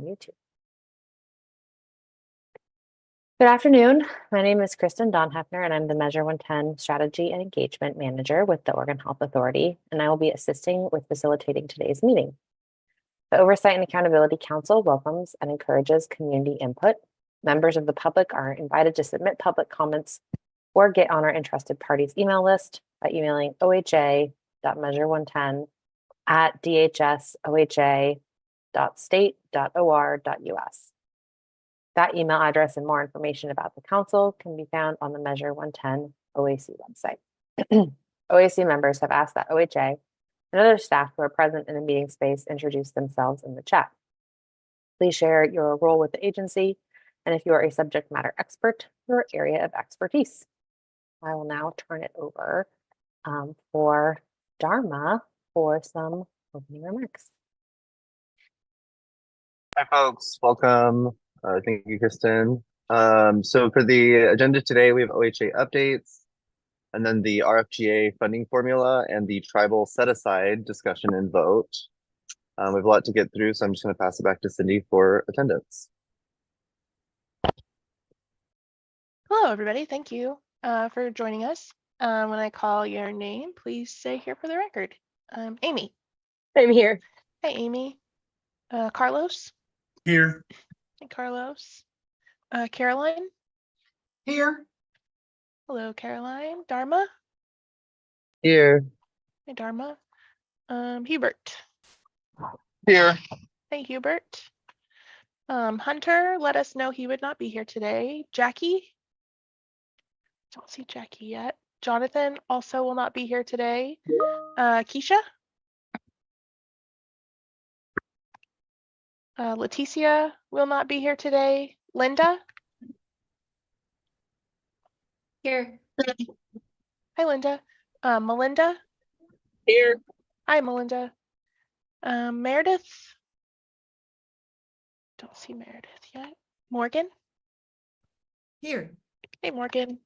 YouTube. Good afternoon. My name is Kristen Donhefner, and I'm the Measure 110 Strategy and Engagement Manager with the Oregon Health Authority, and I will be assisting with facilitating today's meeting. The Oversight and Accountability Council welcomes and encourages community input. Members of the public are invited to submit public comments or get on our interested parties email list by emailing oha.measure110@dhsoha.state.or.us. That email address and more information about the council can be found on the Measure 110 OAC website. OAC members have asked that OHA and other staff who are present in the meeting space introduce themselves in the chat. Please share your role with the agency, and if you are a subject matter expert, your area of expertise. I will now turn it over for Dharma for some opening remarks. Hi, folks. Welcome. Thank you, Kristen. So for the agenda today, we have OHA updates, and then the RFGA funding formula and the tribal set-aside discussion and vote. We have a lot to get through, so I'm just going to pass it back to Cindy for attendance. Hello, everybody. Thank you for joining us. When I call your name, please say here for the record. Amy. I'm here. Hey, Amy. Carlos. Here. Hey, Carlos. Caroline. Here. Hello, Caroline. Dharma. Here. Hey, Dharma. Hubert. Here. Hey, Hubert. Hunter let us know he would not be here today. Jackie. Don't see Jackie yet. Jonathan also will not be here today. Keisha. Leticia will not be here today. Linda. Here. Hi, Linda. Melinda. Here. Hi, Melinda. Meredith. Don't see Meredith yet. Morgan. Here. Hey, Morgan.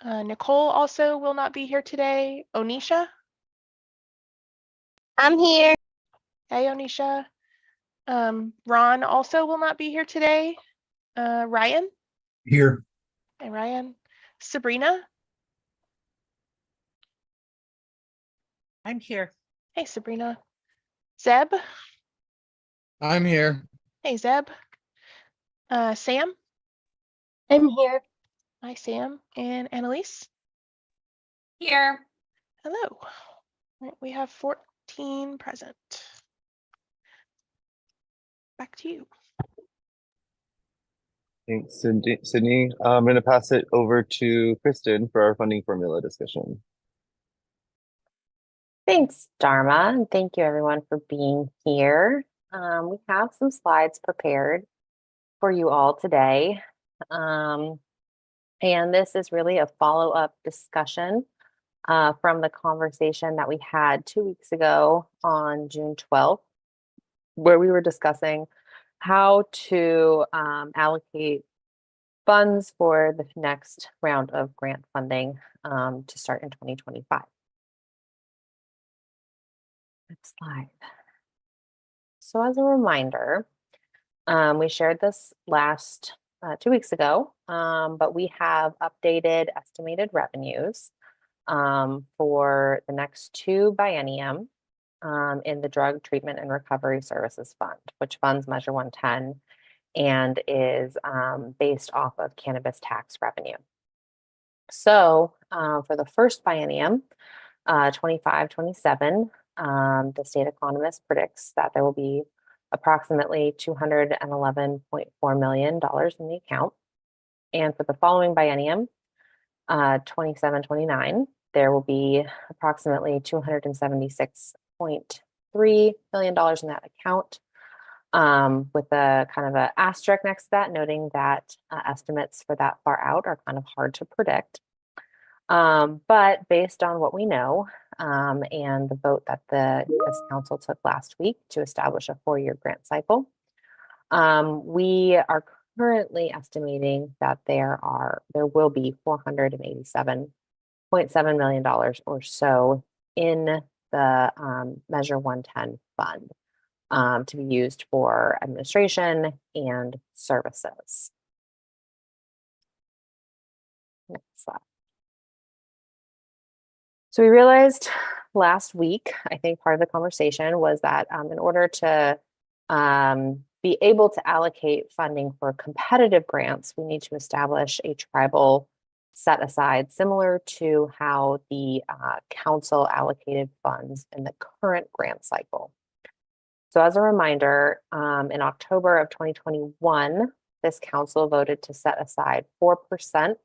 Nicole also will not be here today. Onisha. I'm here. Hey, Onisha. Ron also will not be here today. Ryan. Here. Hey, Ryan. Sabrina. I'm here. Hey, Sabrina. Zeb. I'm here. Hey, Zeb. Sam. I'm here. Hi, Sam. And Annalise. Here. Hello. All right, we have 14 present. Back to you. Thanks, Sydney. I'm going to pass it over to Kristen for our funding formula discussion. Thanks, Dharma, and thank you everyone for being here. We have some slides prepared for you all today. And this is really a follow-up discussion from the conversation that we had 2 weeks ago on June 12th, where we were discussing how to allocate funds for the next round of grant funding to start in 2025. Next slide. So as a reminder, we shared this last 2 weeks ago, but we have updated estimated revenues for the next 2 biennium in the Drug Treatment and Recovery Services Fund, which funds Measure 110 and is based off of cannabis tax revenue. So for the first biennium, 25-27, the state economist predicts that there will be approximately $211.4 million in the account. And for the following biennium, 27-29, there will be approximately $276.3 million in that account, with a kind of an asterisk next to that, noting that estimates for that far out are kind of hard to predict. But based on what we know and the vote that this council took last week to establish a 4-year grant cycle, we are currently estimating that there will be $487.7 million or so in the Measure 110 fund to be used for administration and services. Next slide. So we realized last week, I think part of the conversation was that in order to be able to allocate funding for competitive grants, we need to establish a tribal set aside, similar to how the council allocated funds in the current grant cycle. So as a reminder, in October of 2021, this council voted to set aside 4%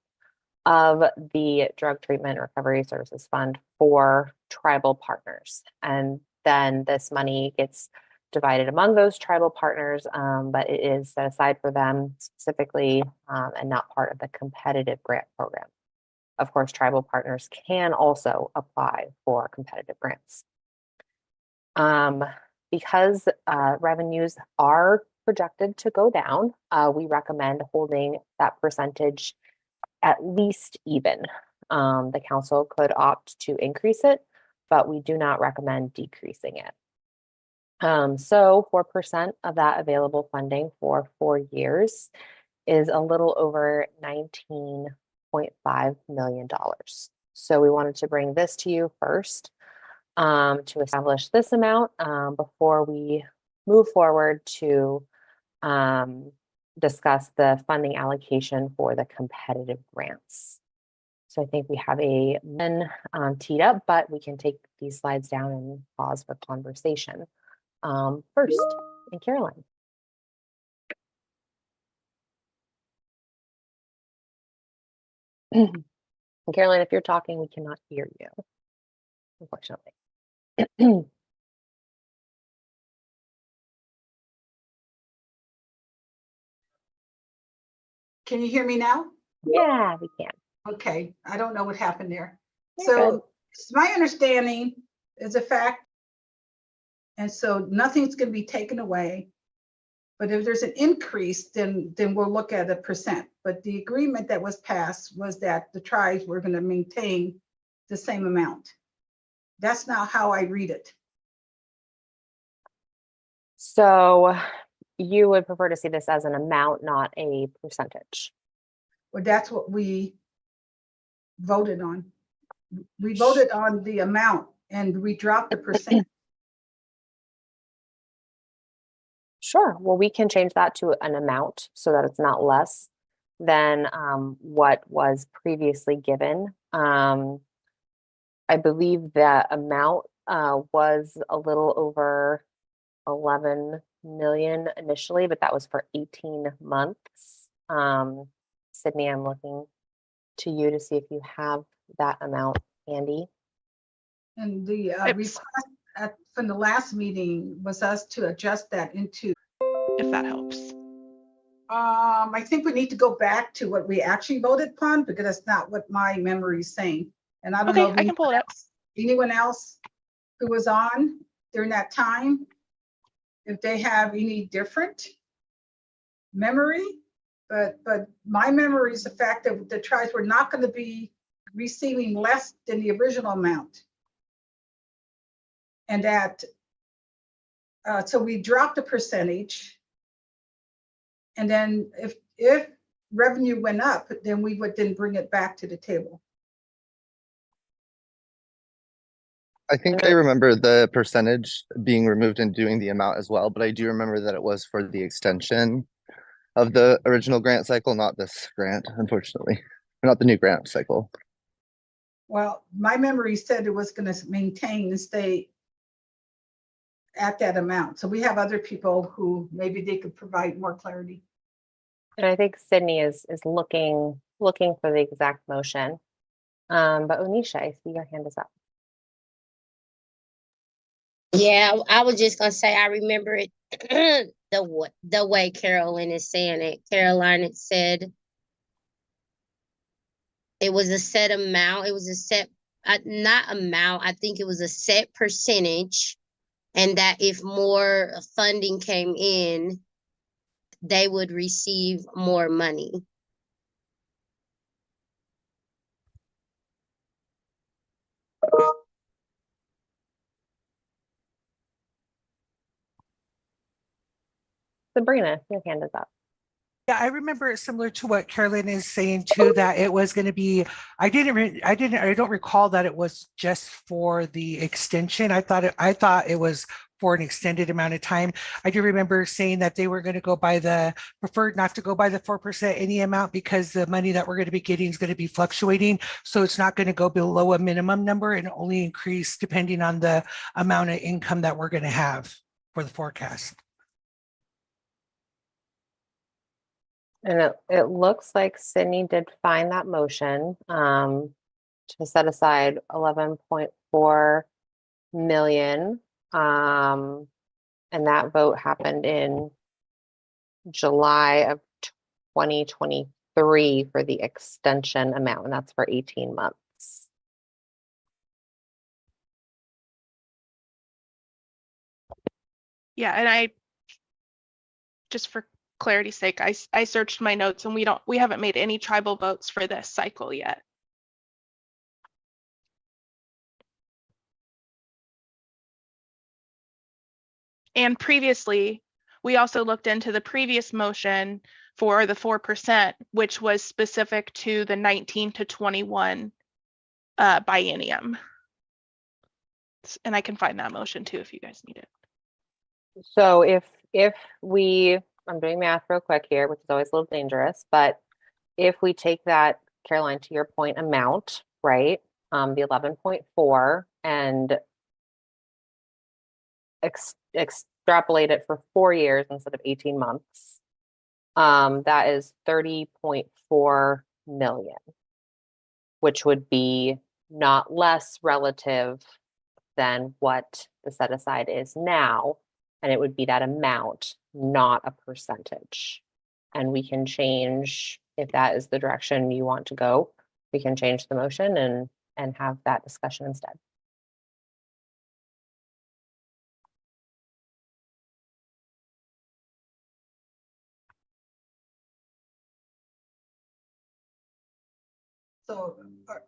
of the Drug Treatment Recovery Services Fund for tribal partners. And then this money gets divided among those tribal partners, but it is set aside for them specifically and not part of the competitive grant program. Of course, tribal partners can also apply for competitive grants. Because revenues are projected to go down, we recommend holding that percentage at least even. The council could opt to increase it, but we do not recommend decreasing it. So 4% of that available funding for 4 years is a little over $19.5 million. So we wanted to bring this to you first to establish this amount before we move forward to discuss the funding allocation for the competitive grants. So I think we have a men teed up, but we can take these slides down and pause for conversation. First, and Caroline. Caroline, if you're talking, we cannot hear you, unfortunately. Can you hear me now? Yeah, we can. Okay, I don't know what happened there. You're So good. it's my understanding is a fact. And so nothing's going to be taken away. But if there's an increase, then we'll look at a percent. But the agreement that was passed was that the tribes were going to maintain the same amount. That's not how I read it. So you would prefer to see this as an amount, not a percentage. Well, that's what we voted on. We voted on the amount and we dropped the percent. Sure. Well, we can change that to an amount so that it's not less than what was previously given. I believe that amount was a little over 11 million initially, but that was for 18 months. Sydney, I'm looking to you to see if you have that amount handy. And the request from the last meeting was us to adjust that into. If that helps. I think we need to go back to what we actually voted upon because that's not what my memory is saying. And I don't know if I can pull it up. anyone else who was on during that time, if they have any different memory, but my memory is the fact that the tribes were not going to be receiving less than the original amount. And that, so we dropped the percentage. And then if revenue went up, then we would then bring it back to the table. I think I remember the percentage being removed and doing the amount as well, but I do remember that it was for the extension of the original grant cycle, not this grant, unfortunately, or not the new grant cycle. Well, my memory said it was going to maintain and stay at that amount. So we have other people who maybe they could provide more clarity. And I think Sydney is looking for the exact motion. But Onisha, I see your hand is up. Yeah, I was just gonna say I remember it the way Carolyn is saying it. Caroline had said it was a set amount. It was a set, not amount. I think it was a set percentage, and that if more funding came in, they would receive more money. Sabrina, your hand is up. Yeah, I remember it similar to what Carolyn is saying too, that it was going to be, I don't recall that it was just for the extension. I thought it was for an extended amount of time. I do remember saying that they were going to preferred not to go by the 4% any amount because the money that we're going to be getting is going to be fluctuating. So it's not going to go below a minimum number and only increase depending on the amount of income that we're going to have for the forecast. And it looks like Sydney did find that motion to set aside 11.4 million. And that vote happened in July of 2023 for the extension amount, and that's for 18 months. Yeah, and I, just for clarity's sake, I searched my notes and we haven't made any tribal votes for this cycle yet. And previously, we also looked into the previous motion for the 4%, which was specific to the 19 to 21 biennium. And I can find that motion too if you guys need it. So if I'm doing math real quick here, which is always a little dangerous, but if we take that, Caroline, to your point, amount, right? The 11.4 and extrapolate it for 4 years instead of 18 months, that is 30.4 million, which would be not less relative than what the set aside is now. And it would be that amount, not a percentage. And we can change, if that is the direction you want to go, we can change the motion and have that discussion instead. So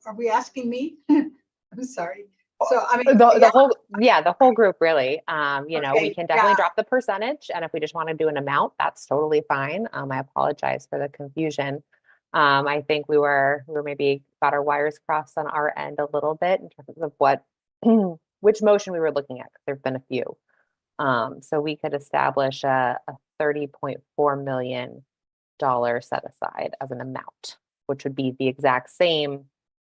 are we asking me? I'm sorry. So I mean, The whole group really. You know, we Okay, can definitely yeah. drop the percentage, and if we just want to do an amount, that's totally fine. I apologize for the confusion. I think we were maybe got our wires crossed on our end a little bit in terms of what which motion we were looking at. There've been a few. So we could establish a $30.4 million set aside as an amount, which would be the exact same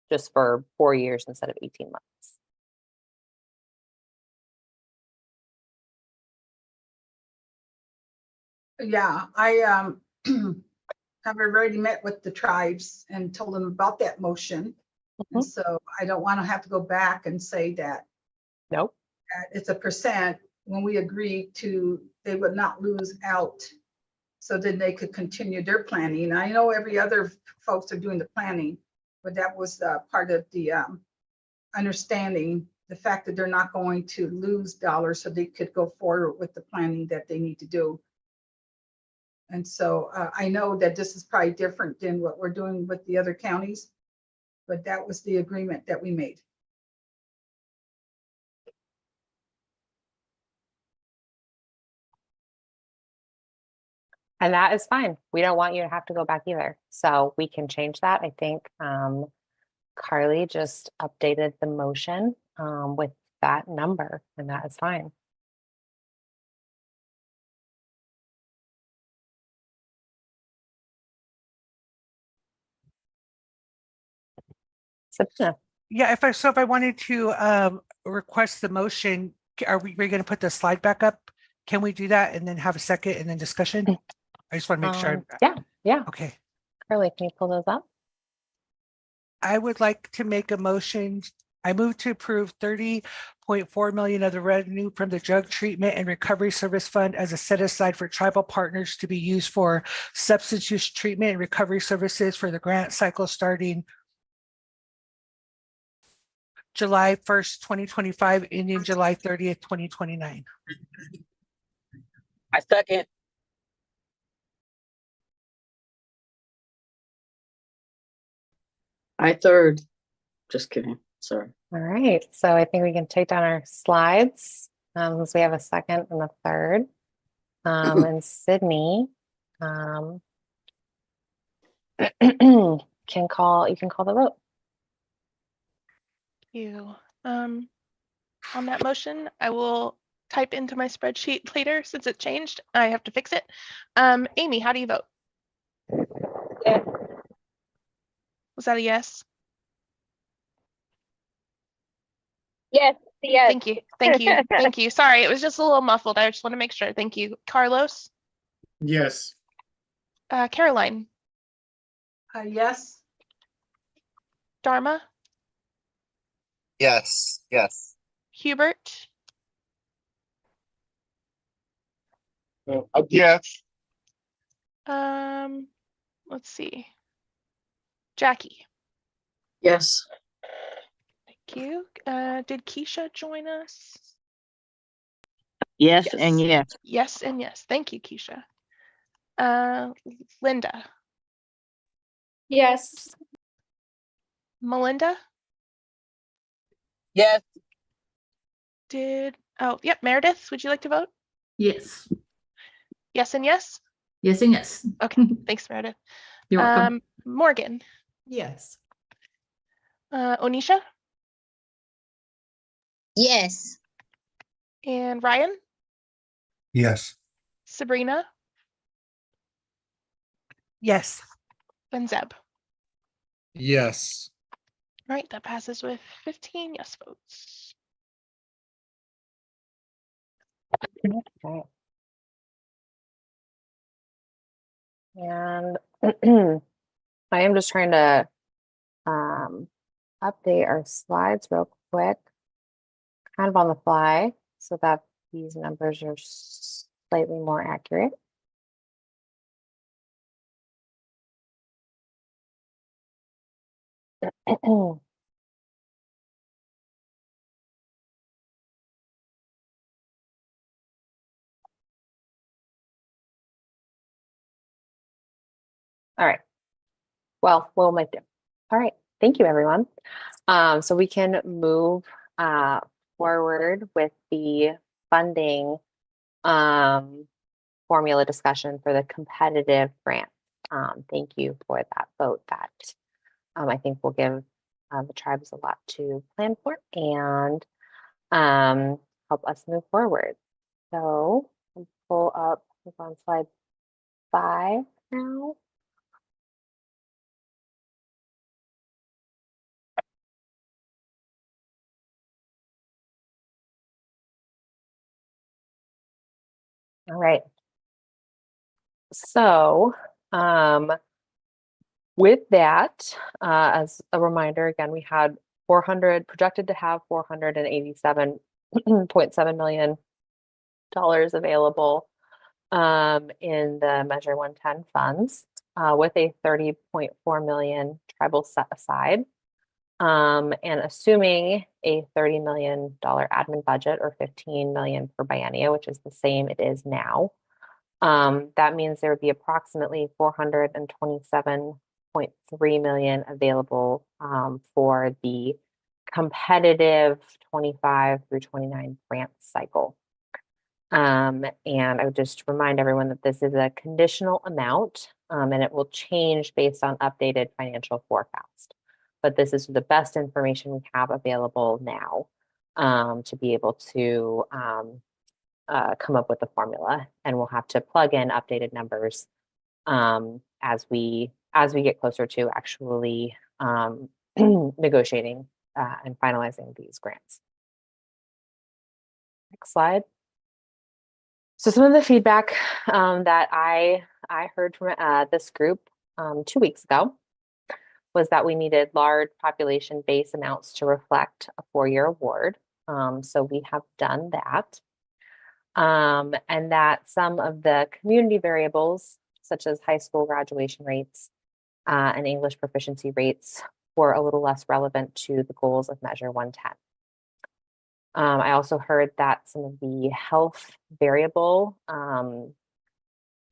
just for 4 years instead of 18 months. Yeah, I have already met with the tribes and told them about that motion. And so I don't want to have to go back and say that Nope. it's a percent when we agreed to, they would not lose out. So then they could continue their planning. I know every other folks are doing the planning, but that was part of the understanding, the fact that they're not going to lose dollars so they could go forward with the planning that they need to do. And so I know that this is probably different than what we're doing with the other counties, but that was the agreement that we made. And that is fine. We don't want you to have to go back either. So we can change that. I think Carly just updated the motion with that number, and that is fine. Sabrina. Yeah, if I wanted to request the motion, are we going to put the slide back up? Can we do that and then have a second and then discussion? I just want to make sure. Yeah. Okay. Carly, can you pull those up? I would like to make a motion. I move to approve 30.4 million of the revenue from the Drug Treatment and Recovery Service Fund as a set aside for tribal partners to be used for substance use treatment and recovery services for the grant cycle starting July 1st, 2025, ending July 30th, 2029. I second. I third. Just kidding. Sorry. All right. So I think we can take down our slides since we have a second and a third. And Sydney, you can call the vote. You. On that motion, I will type into my spreadsheet later since it changed. I have to fix it. Amy, how do you vote? Yes. Was that a yes? Yes. Yes. Thank you. Thank you. Thank you. Sorry, it was just a little muffled. I just want to make sure. Thank you. Carlos? Yes. Caroline? Yes. Dharma? Yes. Yes. Hubert? Yes. Let's see. Jackie? Yes. Thank you. Did Keisha join us? Yes, and yes. Yes and yes. Thank you, Keisha. Linda? Yes. Melinda? Yes. Yep, Meredith, would you like to vote? Yes. Yes and yes? Yes and yes. Okay, thanks, Meredith. You're welcome. Morgan? Yes. Onisha? Yes. And Ryan? Yes. Sabrina? Yes. And Zeb? Yes. All right, that passes with 15 yes votes. Okay. And I am just trying to update our slides real quick, kind of on the fly, so that these numbers are slightly more accurate. All right. Well, we'll make it. All right. Thank you, everyone. So we can move forward with the funding formula discussion for the competitive grant. Thank you for that vote. That I think will give the tribes a lot to plan for and help us move forward. So I'll pull up on slide 5 now. All right. So with that, as a reminder, again, we had projected to have $487.7 million available in the Measure 110 funds, with a $30.4 million tribal set aside. And assuming a $30 million admin budget or $15 million per biennia, which is the same it is now. That means there would be approximately $427.3 million available for the competitive 25 through 29 grant cycle. And I would just remind everyone that this is a conditional amount, and it will change based on updated financial forecast. But this is the best information we have available now to be able to come up with the formula, and we'll have to plug in updated numbers as we get closer to actually negotiating and finalizing these grants. Next slide. So some of the feedback that I heard from this group 2 weeks ago was that we needed large population base amounts to reflect a 4-year award. So we have done that. And that some of the community variables, such as high school graduation rates and English proficiency rates, were a little less relevant to the goals of Measure 110. I also heard that some of the health variable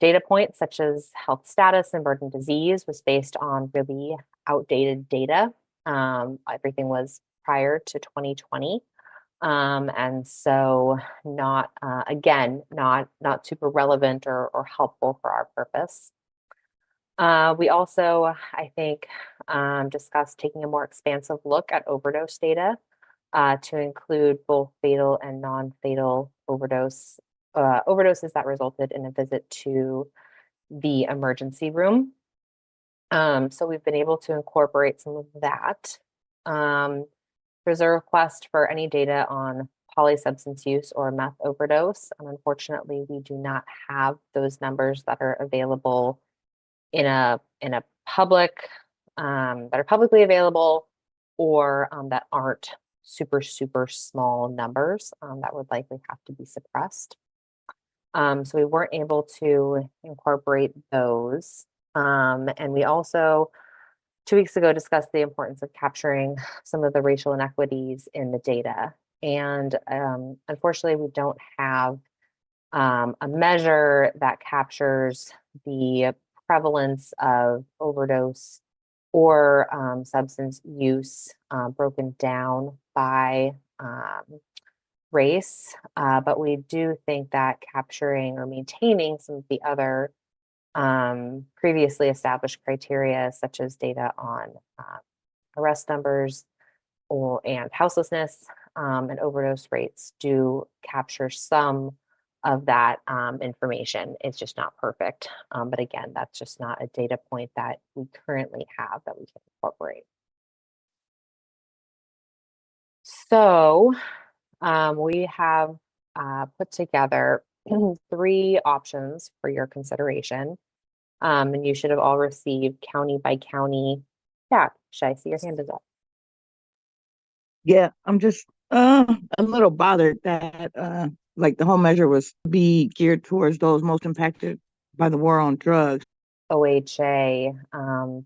data points, such as health status and burden disease, was based on really outdated data. Everything was prior to 2020. And so not, again, not super relevant or helpful for our purpose. We also, I think, discussed taking a more expansive look at overdose data to include both fatal and non-fatal overdoses that resulted in a visit to the emergency room. So we've been able to incorporate some of that. There's a request for any data on polysubstance use or meth overdose. And unfortunately, we do not have those numbers that are available in a public, that are publicly available, or that aren't super small numbers that would likely have to be suppressed. So we weren't able to incorporate those. And we also 2 weeks ago discussed the importance of capturing some of the racial inequities in the data. And unfortunately, we don't have a measure that captures the prevalence of overdose or substance use broken down by race. But we do think that capturing or maintaining some of the other previously established criteria, such as data on arrest numbers and houselessness and overdose rates, do capture some of that information. It's just not perfect. But again, that's just not a data point that we currently have that we can incorporate. So we have put together 3 options for your consideration. And you should have all received county by county. Yeah, should I see your hand is up? Yeah, I'm just a little bothered that like the whole measure was be geared towards those most impacted by the war on drugs. OHA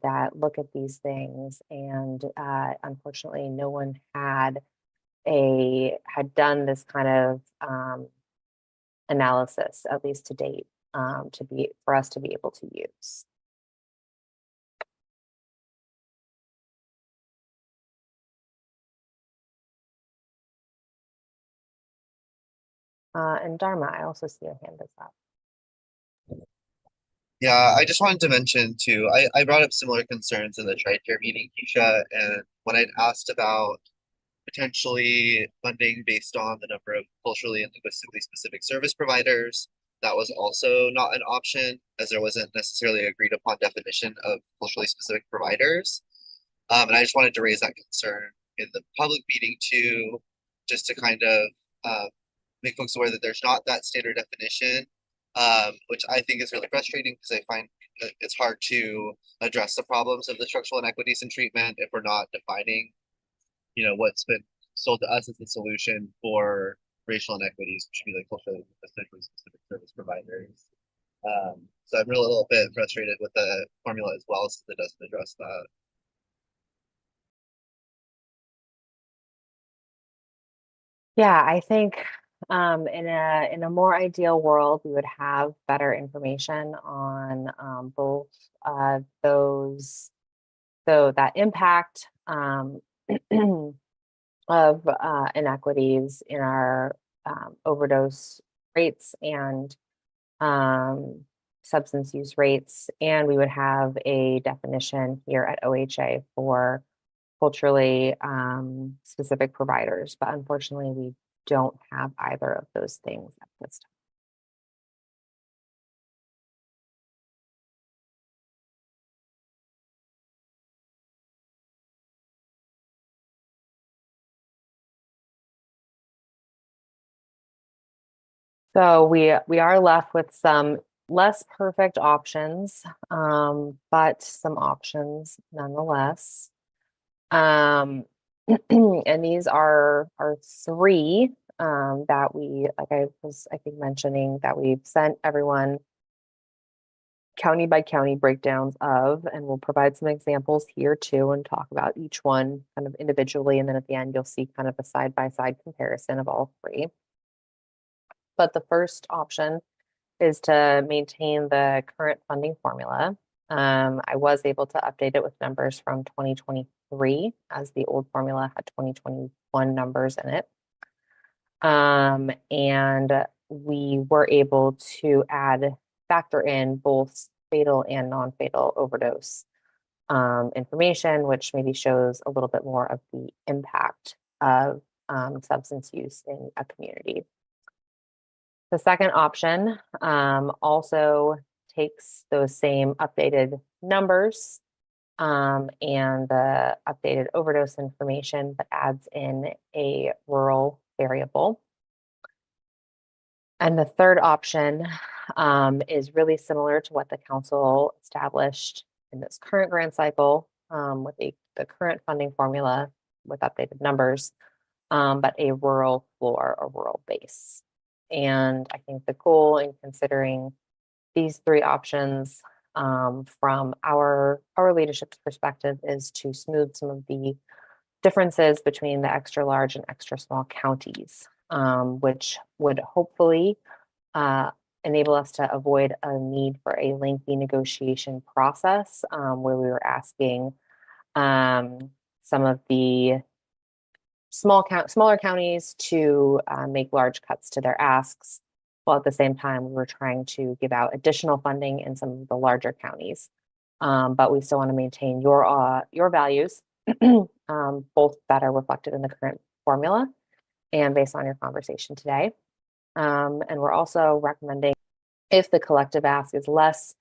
that look at these things, and unfortunately, no one had done this kind of analysis, at least to date, for us to be able to use. And Dharma, I also see your hand is up. Yeah, I just wanted to mention too, I brought up similar concerns in the Tri-Tier meeting, Keisha, and when I'd asked about potentially funding based on the number of culturally and linguistically specific service providers, that was also not an option, as there wasn't necessarily agreed upon definition of culturally specific providers. And I just wanted to raise that concern in the public meeting too, just to kind of make folks aware that there's not that standard definition, which I think is really frustrating because I find it's hard to address the problems of the structural inequities in treatment if we're not defining, what's been sold to us as the solution for racial inequities, which should be like culturally specific service providers. So I'm really a little bit frustrated with the formula as well, since it doesn't address that. Yeah, I think in a more ideal world, we would have better information on both those, so that impact of inequities in our overdose rates and substance use rates, and we would have a definition here at OHA for culturally specific providers, but unfortunately we don't have either of those things at this time. So we are left with some less perfect options, but some options nonetheless. And these are 3 that we, like I was, I think, mentioning, that we've sent everyone county by county breakdowns of, and we'll provide some examples here too and talk about each one kind of individually. And then at the end, you'll see kind of a side-by-side comparison of all 3. But the first option is to maintain the current funding formula. I was able to update it with numbers from 2023, as the old formula had 2021 numbers in it. And we were able to factor in both fatal and non-fatal overdose information, which maybe shows a little bit more of the impact of substance use in a community. The second option also takes those same updated numbers and the updated overdose information, but adds in a rural variable. And the third option is really similar to what the council established in this current grant cycle with the current funding formula with updated numbers, but a rural floor or rural base. And I think the goal in considering these three options from our leadership's perspective is to smooth some of the differences between the extra large and extra small counties, which would hopefully enable us to avoid a need for a lengthy negotiation process where we were asking some of the smaller counties to make large cuts to their asks, while at the same time we were trying to give out additional funding in some of the larger counties. But we still want to maintain your values, both that are reflected in the current formula and based on your conversation today. And we're also recommending, if the collective ask is less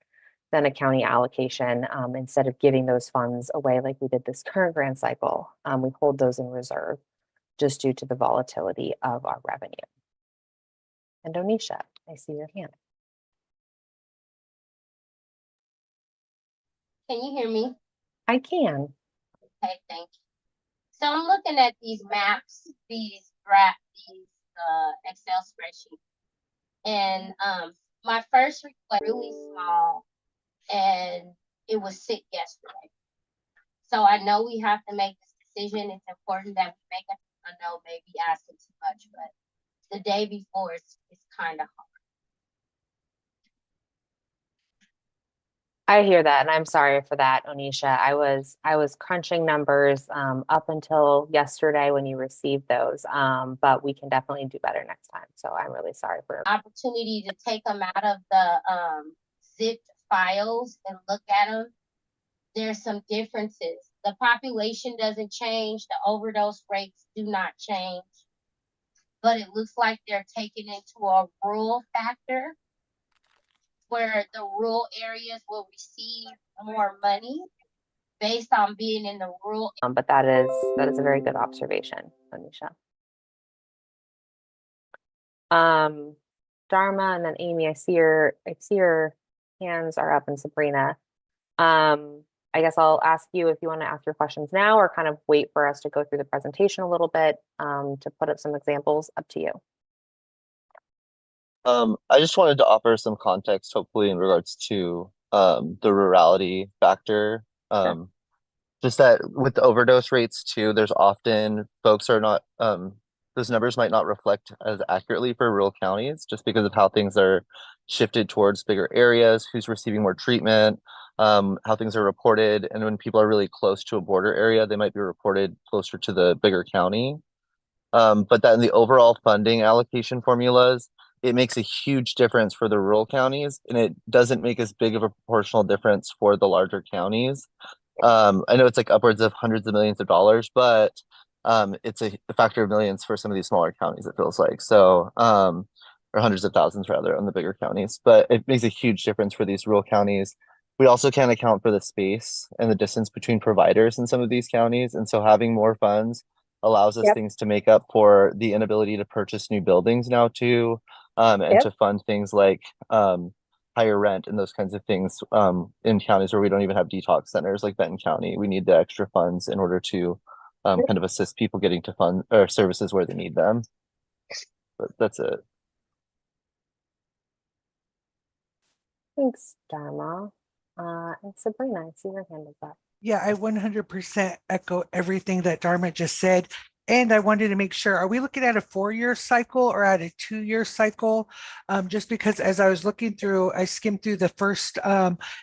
than a county allocation, instead of giving those funds away like we did this current grant cycle, we hold those in reserve just due to the volatility of our revenue. And Onisha, I see your hand. Can you hear me? I can. Okay, thank you. So I'm looking at these maps, these Excel spreadsheets, and my first request really small, and it was sick yesterday. So I know we have to make this decision. It's important that we make it. I know maybe asking too much, but the day before it's kind of hard. I hear that, and I'm sorry for that, Onisha. I was crunching numbers up until yesterday when you received those, but we can definitely do better next time. So I'm really sorry for Opportunity to take them out of the zipped files and look at them. There's some differences. The population doesn't change. The overdose rates do not change. But it looks like they're taking into a rural factor where the rural areas will receive more money based on being in the rural. but that is a very good observation, Anisha. Dharma and then Amy, I see your hands are up, and Sabrina. I guess I'll ask you if you want to ask your questions now or kind of wait for us to go through the presentation a little bit to put up some examples. Up to you. I just wanted to offer some context, hopefully in regards to the rurality factor. Sure. Just that with the overdose rates too, there's often folks are not those numbers might not reflect as accurately for rural counties just because of how things are shifted towards bigger areas, who's receiving more treatment, how things are reported, and when people are really close to a border area, they might be reported closer to the bigger county. But that in the overall funding allocation formulas, it makes a huge difference for the rural counties, and it doesn't make as big of a proportional difference for the larger counties. I know it's like upwards of hundreds of millions of dollars, but it's a factor of millions for some of these smaller counties, it feels like. So, or hundreds of thousands rather on the bigger counties, but it makes a huge difference for these rural counties. We also can't account for the space and the distance between providers in some of these counties. And so having more funds allows us things to make up for the inability to purchase new buildings now too, and to fund things like higher rent and those kinds of things in counties where we don't even have detox centers like Benton County. We need the extra funds in order to kind of assist people getting to fund or services where they need them. But that's it. Thanks, Dharma. And Sabrina, I see your hand is up. Yeah, I 100% echo everything that Dharma just said. And I wanted to make sure, are we looking at a 4-year cycle or at a 2-year cycle? Just because as I was looking through, I skimmed through the first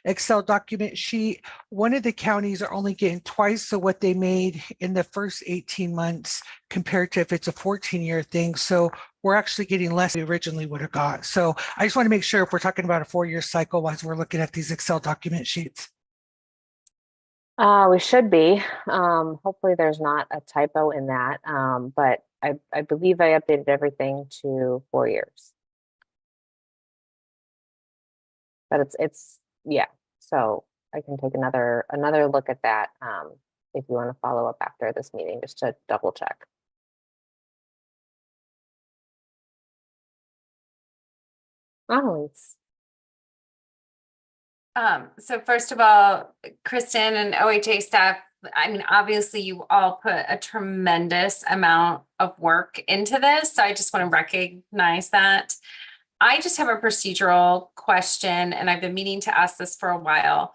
Excel document sheet. One of the counties are only getting twice so what they made in the first 18 months compared to if it's a 14-year thing. So we're actually getting less than we originally would have got. So I just want to make sure if we're talking about a 4-year cycle as we're looking at these Excel document sheets. We should be. Hopefully there's not a typo in that. But I believe I updated everything to 4 years. But it's yeah. So I can take another look at that if you want to follow up after this meeting just to double check. Annalise. So first of all, Kristen and OHA staff, I mean, obviously you all put a tremendous amount of work into this. So I just want to recognize that. I just have a procedural question, and I've been meaning to ask this for a while.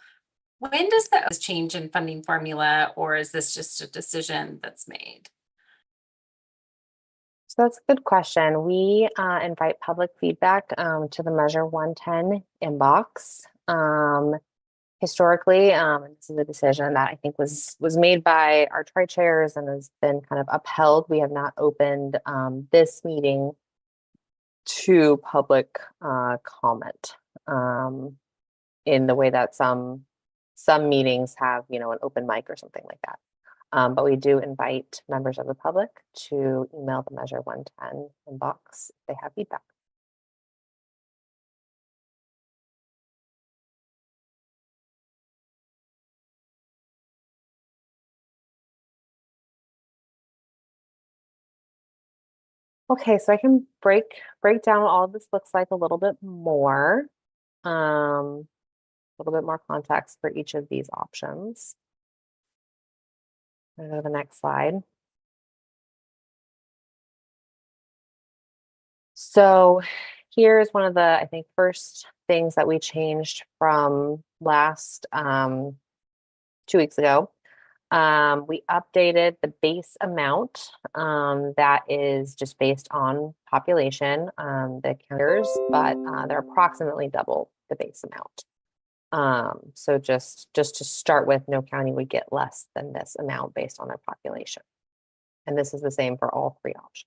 When does the change in funding formula, or is this just a decision that's made? So that's a good question. We invite public feedback to the Measure 110 inbox. Historically, this is a decision that I think was made by our tri-chairs and has been kind of upheld. We have not opened this meeting to public comment in the way that some meetings have, an open mic or something like that. But we do invite members of the public to email the Measure 110 inbox if they have feedback. Okay, so I can break down what all of this looks like a little bit more. A little bit more context for each of these options. I'll go to the next slide. So here's one of the, I think, first things that we changed from last 2 weeks ago. We updated the base amount that is just based on population, the counters, but they're approximately double the base amount. So just to start with, no county would get less than this amount based on their population. And this is the same for all 3 options.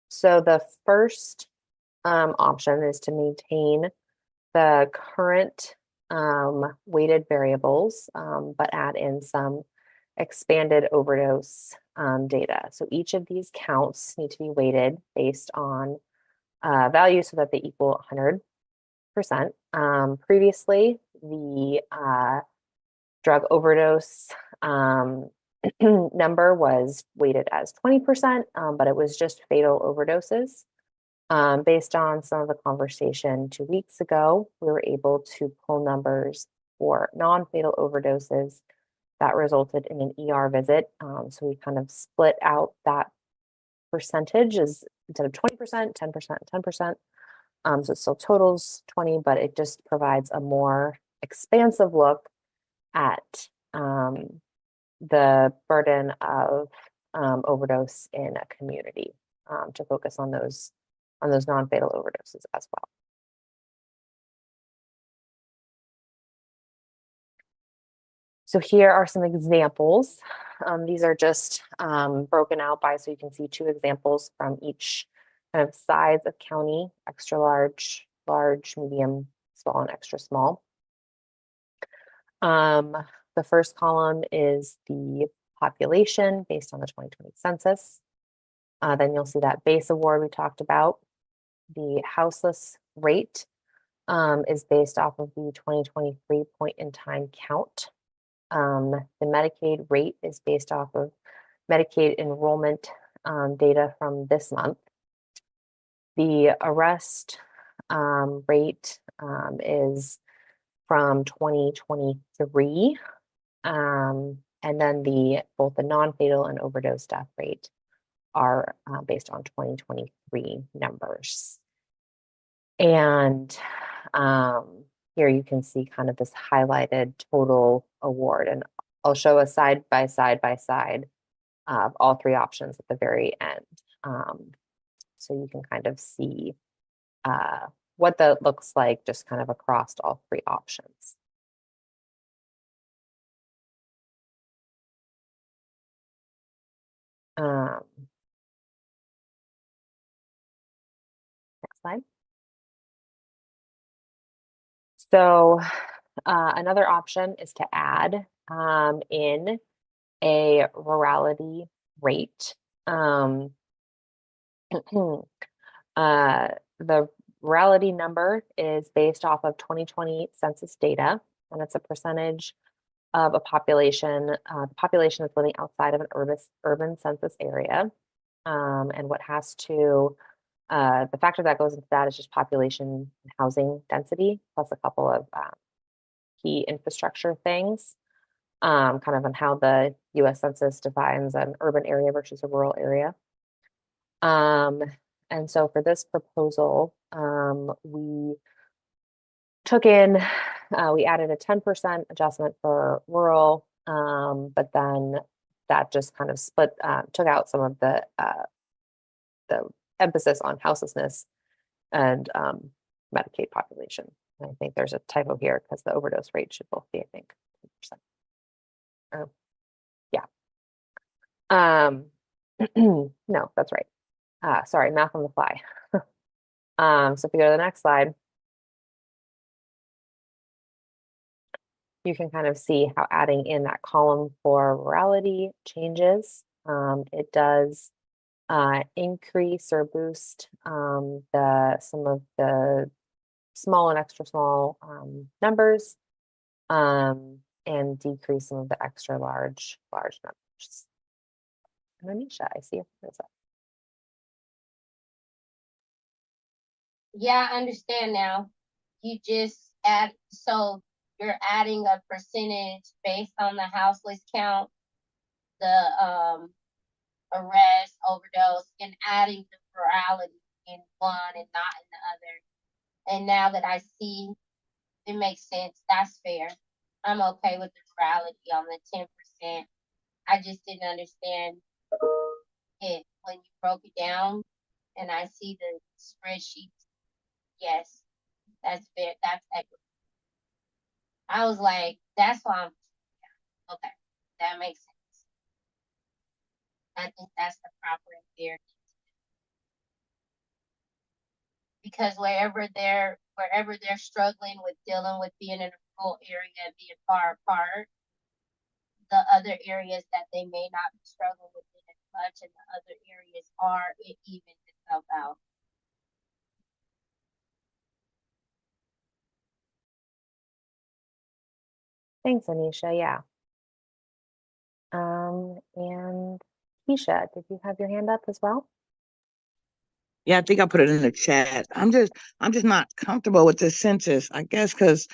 So the first option is to maintain the current weighted variables, but add in some expanded overdose data. So each of these counts need to be weighted based on values so that they equal 100%. Previously, the drug overdose number was weighted as 20%, but it was just fatal overdoses. Based on some of the conversation 2 weeks ago, we were able to pull numbers for non-fatal overdoses that resulted in an ER visit. So we kind of split out that percentage as instead of 20%, 10%, 10%. So it still totals 20, but it just provides a more expansive look at the burden of overdose in a community to focus on those non-fatal overdoses as well. So here are some examples. These are just broken out by, so you can see 2 examples from each kind of size of county: extra large, large, medium, small, and extra small. The first column is the population based on the 2020 census. Then you'll see that base award we talked about. The houseless rate is based off of the 2023 point in time count. The Medicaid rate is based off of Medicaid enrollment data from this month. The arrest rate is from 2023. And then both the non-fatal and overdose death rate are based on 2023 numbers. And here you can see kind of this highlighted total award. And I'll show a side by side of all three options at the very end. So you can kind of see what that looks like just kind of across all three options. Next slide. So another option is to add in a rurality rate. The rurality number is based off of 2020 census data, and it's a percentage of a population, the population that's living outside of an urban census area. And what has to, the factor that goes into that is just population and housing density, plus a couple of key infrastructure things, kind of on how the US Census defines an urban area versus a rural area. And so for this proposal, we took in, we added a 10% adjustment for rural, but then that just kind of split, took out some of the emphasis on houselessness and Medicaid population. And I think there's a typo here because the overdose rate should both be, I think, 10%. Yeah. No, that's right. Sorry, math on the fly. So if you go to the next slide, you can kind of see how adding in that column for rurality changes. It does increase or boost some of the small and extra small numbers, and decrease some of the extra large numbers. And Anisha, I see your hands up. Yeah, I understand now. You just add, so you're adding a percentage based on the houseless count, the arrest, overdose, and adding the virality in one and not in the other. And now that I see it makes sense, that's fair. I'm okay with the virality on the 10%. I just didn't understand it when you broke it down, and I see the spreadsheet. Yes, that's fair. That's equitable. I was like, that's why I'm okay. That makes sense. I think that's the proper and fair. Because wherever they're struggling with dealing with being in a rural area and being far apart, the other areas that they may not be struggling with it as much, and the other areas are, it evens itself out. Thanks, Anisha. Yeah. And Keisha, did you have your hand up as well? Yeah, I think I put it in the chat. I'm just not comfortable with the census, I guess, because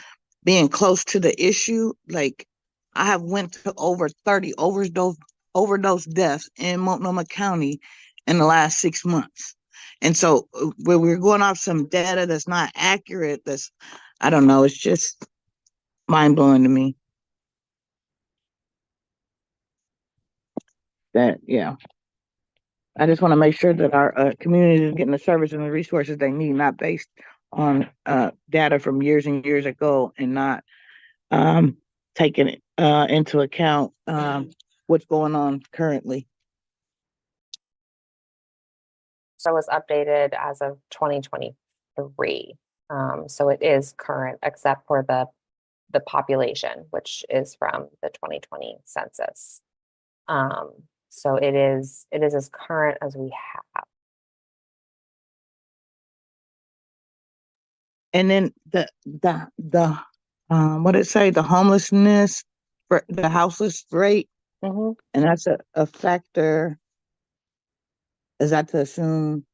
being close to the issue, like I have went to over 30 overdose deaths in Multnomah County in the last 6 months. And so when we're going off some data that's not accurate, I don't know, it's just mind blowing to me. Yeah. I just want to make sure that our community is getting the service and the resources they need, not based on data from years and years ago, and not taking it into account what's going on currently. So it was updated as of 2023. So it is current, except for the population, which is from the 2020 census. So it is as current as we have. And then the what did it say? The homelessness, for the houseless rate, and that's a factor. Is that to assume?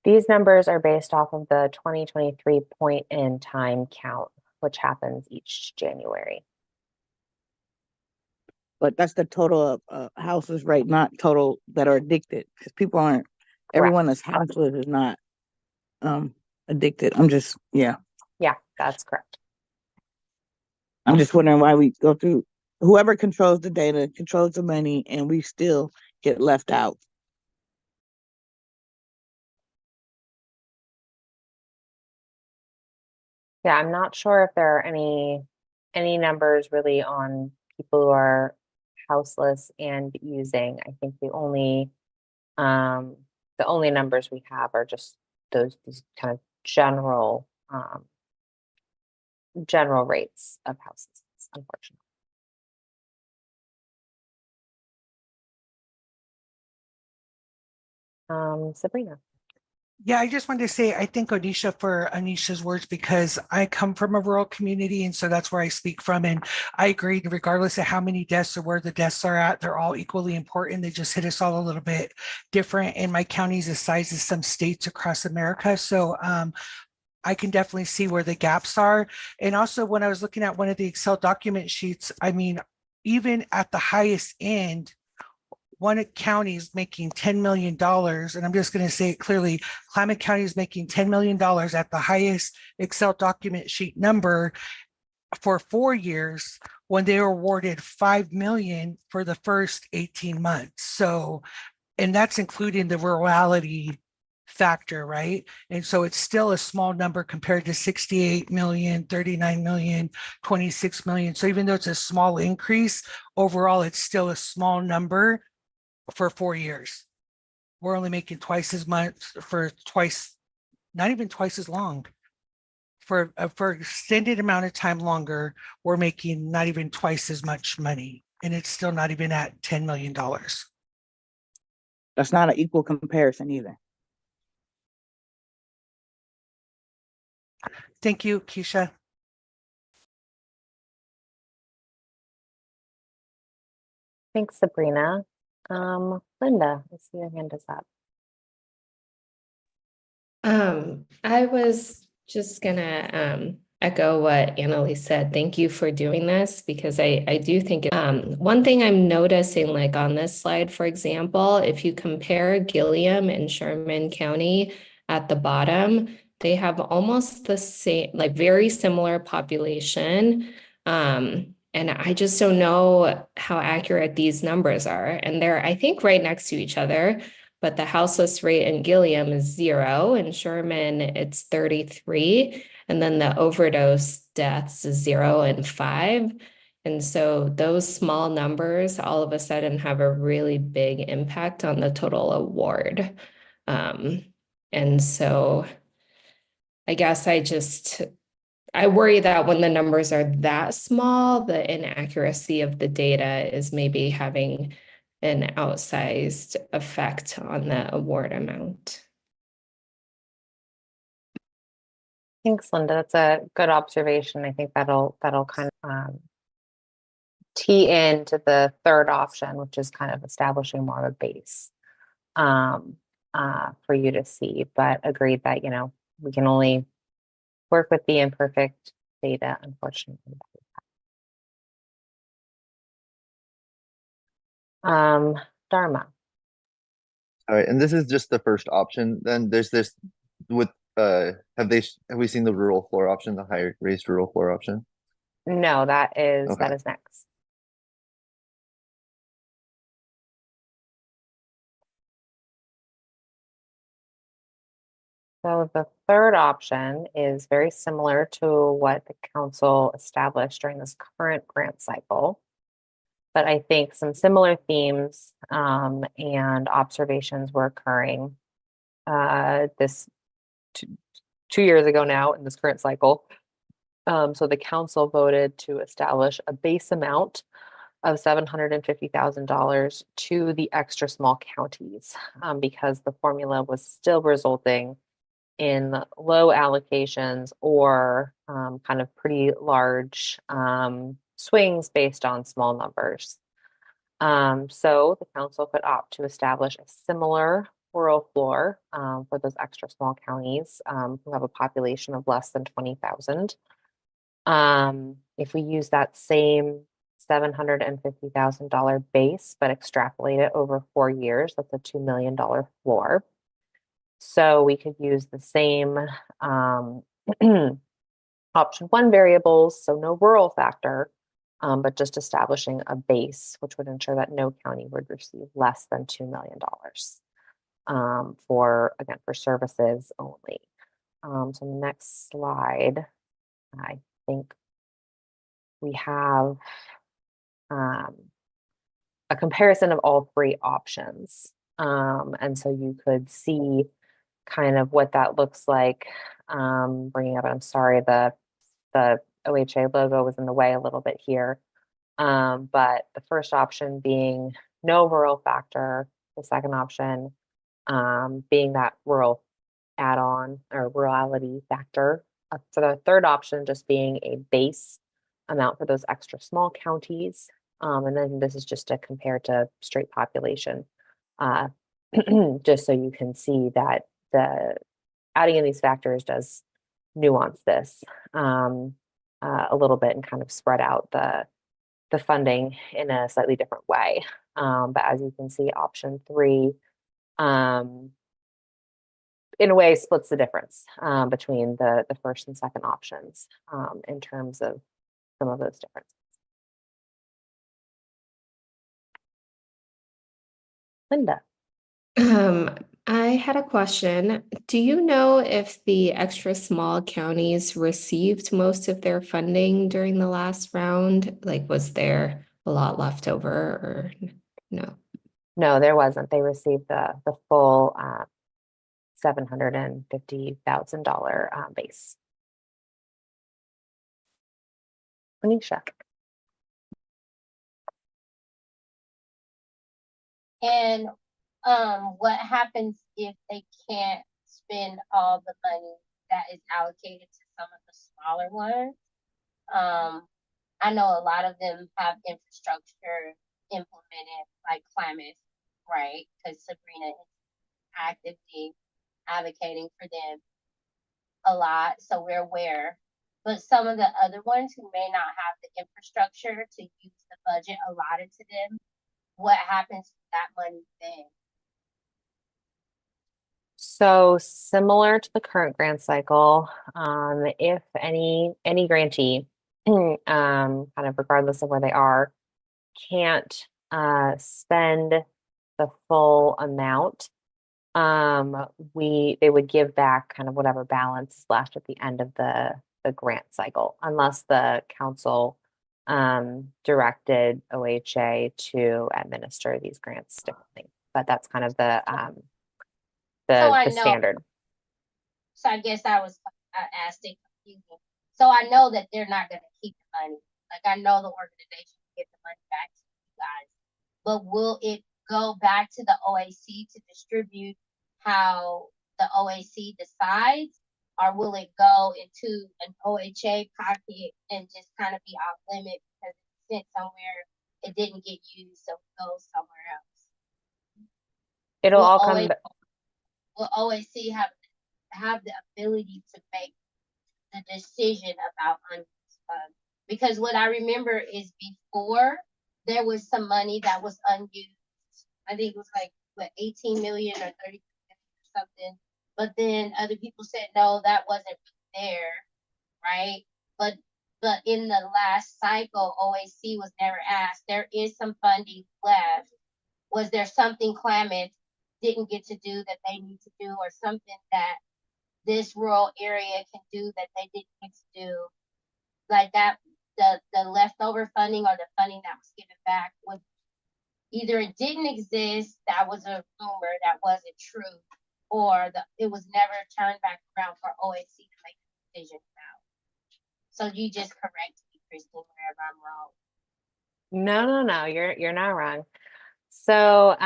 These numbers are based off of the 2023 point in time count, which happens each January. But that's the total of houseless rate, not total that are addicted, because people aren't. Correct. Everyone that's houseless is not addicted. I'm just, yeah. Yeah, that's correct. I'm just wondering why we go through, whoever controls the data controls the money and we still get left out. Yeah, I'm not sure if there are any numbers really on people who are houseless and using. I think the only numbers we have are just these kind of general rates of houses, unfortunately. Sabrina. Yeah, I just wanted to say, I thank Onisha for Anisha's words because I come from a rural community. And so that's where I speak from. And I agree, regardless of how many deaths or where the deaths are at, they're all equally important. They just hit us all a little bit different. And my county is the size of some states across America. So I can definitely see where the gaps are. And also when I was looking at one of the Excel document sheets, I mean, even at the highest end, one county is making $10 million. And I'm just going to say it clearly, Klamath County is making $10 million at the highest Excel document sheet number for 4 years when they were awarded $5 million for the first 18 months. So, and that's including the rurality factor, right? And so it's still a small number compared to 68 million, 39 million, 26 million. So even though it's a small increase, overall, it's still a small number for 4 years. We're only making twice as much for twice, not even twice as long. For extended amount of time longer, we're making not even twice as much money. And it's still not even at $10 million. That's not an equal comparison either. Thank you, Keisha. Thanks, Sabrina. Linda, I see your hand is up. I was just gonna echo what Annalise said. Thank you for doing this because I do think one thing I'm noticing, like on this slide, for example, if you compare Gilliam and Sherman County at the bottom, they have almost the same, like very similar population. And I just don't know how accurate these numbers are. And they're, I think, right next to each other. But the houseless rate in Gilliam is 0. In Sherman, it's 33. And then the overdose deaths is 0 and 5. And so those small numbers all of a sudden have a really big impact on the total award. And so I guess I worry that when the numbers are that small, the inaccuracy of the data is maybe having an outsized effect on the award amount. Thanks, Linda. That's a good observation. I think that'll kind of tee into the third option, which is kind of establishing more of a base for you to see. But agreed that, we can only work with the imperfect data, unfortunately. Dharma. All right, and this is just the first option. Then there's this with have we seen the rural floor option, the higher raised rural floor option? No, that is Okay. next. So the third option is very similar to what the council established during this current grant cycle. But I think some similar themes and observations were occurring this 2 years ago now in this current cycle. So the council voted to establish a base amount of $750,000 to the extra small counties because the formula was still resulting in low allocations or kind of pretty large swings based on small numbers. So the council could opt to establish a similar rural floor for those extra small counties who have a population of less than 20,000. If we use that same $750,000 base, but extrapolate it over 4 years, that's a $2 million floor. So we could use the same Option 1 variables, so no rural factor, but just establishing a base, which would ensure that no county would receive less than $2 million for services only. So the next slide, I think we have a comparison of all three options. And so you could see kind of what that looks like. Bringing up, I'm sorry, the OHA logo was in the way a little bit here. But the first option being no rural factor, the second option being that rural add-on or rurality factor. For the third option, just being a base amount for those extra small counties. And then this is just to compare to straight population, just so you can see that the adding in these factors does nuance this a little bit and kind of spread out the funding in a slightly different way. But as you can see, option 3 in a way splits the difference between the first and second options in terms of some of those differences. Linda. I had a question. Do you know if the extra small counties received most of their funding during the last round? Like, was there a lot left over or no? No, there wasn't. They received the full $750,000 base. Anisha. And what happens if they can't spend all the money that is allocated to some of the smaller ones? I know a lot of them have infrastructure implemented, like Klamath, right? Because Sabrina is actively advocating for them a lot, so we're aware. But some of the other ones who may not have the infrastructure to use the budget allotted to them, what happens to that money then? So similar to the current grant cycle, if any grantee, kind of regardless of where they are, can't spend the full amount, they would give back kind of whatever balance is left at the end of the grant cycle, unless the council directed OHA to administer these grants differently. But that's kind of the standard. So I guess I asked it confusing. So I know that they're not going to keep the money. Like, I know the organization will get the money back to you guys, but will it go back to the OAC to distribute how the OAC decides, or will it go into an OHA pocket and just kind of be off limit because it's sent somewhere, it didn't get used, so it goes somewhere else? It'll all come. Will OAC have the ability to make the decision about unused funds? Because what I remember is before there was some money that was unused. I think it was like what, 18 million or 30 million or something. But then other people said no, that wasn't there, right? But in the last cycle, OAC was never asked. There is some funding left. Was there something Klamath didn't get to do that they need to do, or something that this rural area can do that they didn't get to do? Like that, the leftover funding or the funding that was given back was either it didn't exist, that was a rumor that wasn't true, or it was never turned back around for OAC to make a decision about. So you just correct me, Kristen, wherever I'm wrong. No, you're not wrong. So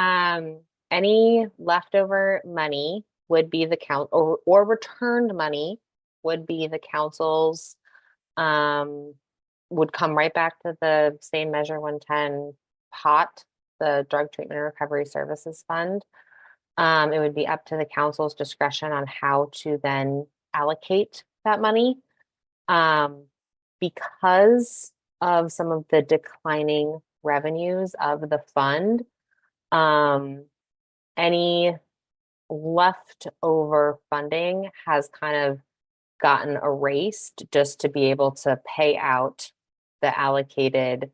any leftover money would be the council, or returned money would be the council's, would come right back to the same Measure 110 pot, the Drug Treatment and Recovery Services Fund. It would be up to the council's discretion on how to then allocate that money. Because of some of the declining revenues of the fund, any leftover funding has kind of gotten erased just to be able to pay out the allocated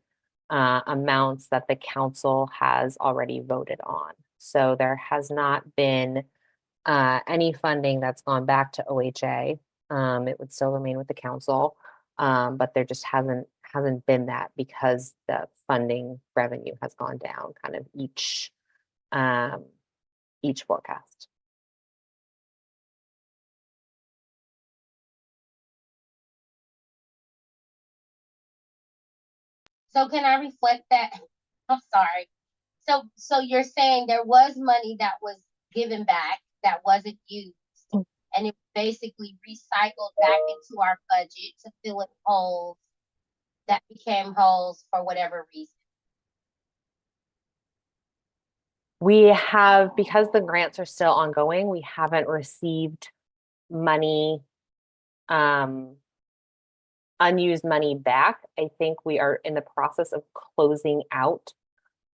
amounts that the council has already voted on. So there has not been any funding that's gone back to OHA. It would still remain with the council, but there just hasn't been that because the funding revenue has gone down kind of each forecast. So can I reflect that? I'm sorry. So you're saying there was money that was given back that wasn't used, and it basically recycled back into our budget to fill in holes that became holes for whatever reason. We have, because the grants are still ongoing, we haven't received money, unused money back. I think we are in the process of closing out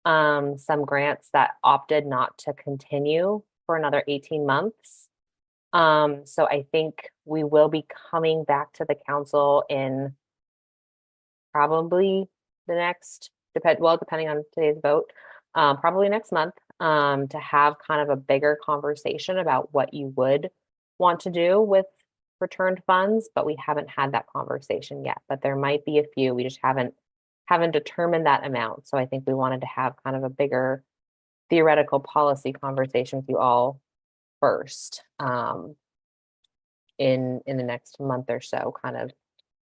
some grants that opted not to continue for another 18 months. So I think we will be coming back to the council in probably the next, depending on today's vote, probably next month, to have kind of a bigger conversation about what you would want to do with returned funds, but we haven't had that conversation yet. But there might be a few, we just haven't determined that amount. So I think we wanted to have kind of a bigger theoretical policy conversation with you all first, in the next month or so, kind of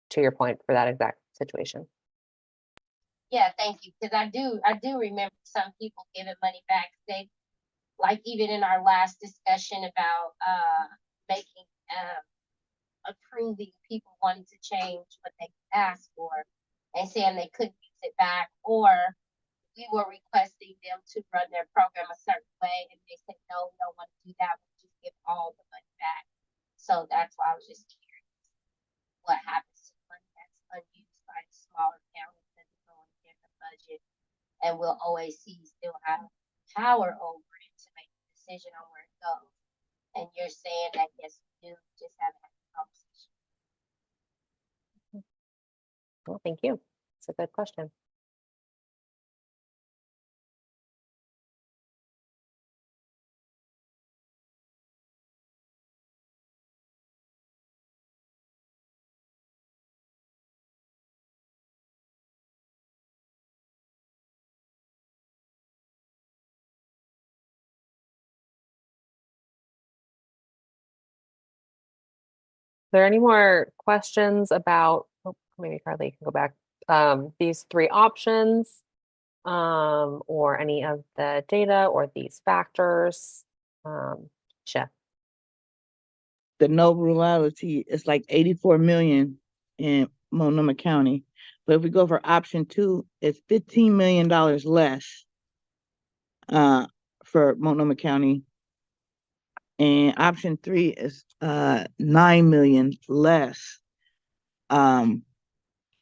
to your point for that exact situation. Yeah, thank you. Because I do remember some people giving money back. They, like, even in our last discussion about making approving people wanting to change what they asked for and saying they couldn't use it back, or we were requesting them to run their program a certain way and they said no, we don't want to do that, we'll just give all the money back. So that's why I was just curious what happens to money that's unused by the smaller counties that go in the budget, and will OAC still have power over it to make a decision on where it goes. And you're saying that yes, we do, just haven't had the conversation. Well, thank you. It's a good question. Are there any more questions about, maybe Carly can go back, these three options, or any of the data or these factors? Chef. The no rurality is like 84 million in Multnomah County. But if we go for option 2, it's $15 million less for Multnomah County. And option 3 is 9 million less. Them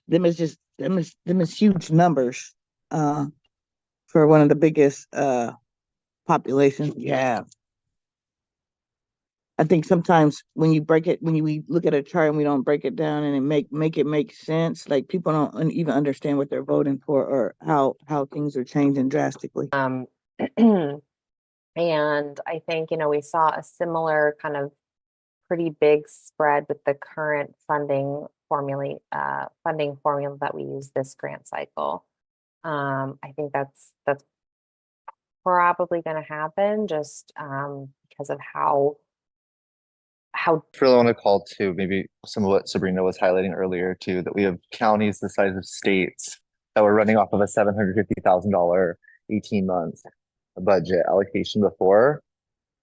is huge numbers for one of the biggest populations we have. I think sometimes when you break it, when we look at a chart and we don't break it down and it make sense, like people don't even understand what they're voting for or how things are changing drastically. And I think, we saw a similar kind of pretty big spread with the current funding formula that we use this grant cycle. I think that's probably going to happen just because of how I really want to call to maybe some of what Sabrina was highlighting earlier too, that we have counties the size of states that were running off of a $750,000 18 month budget allocation before.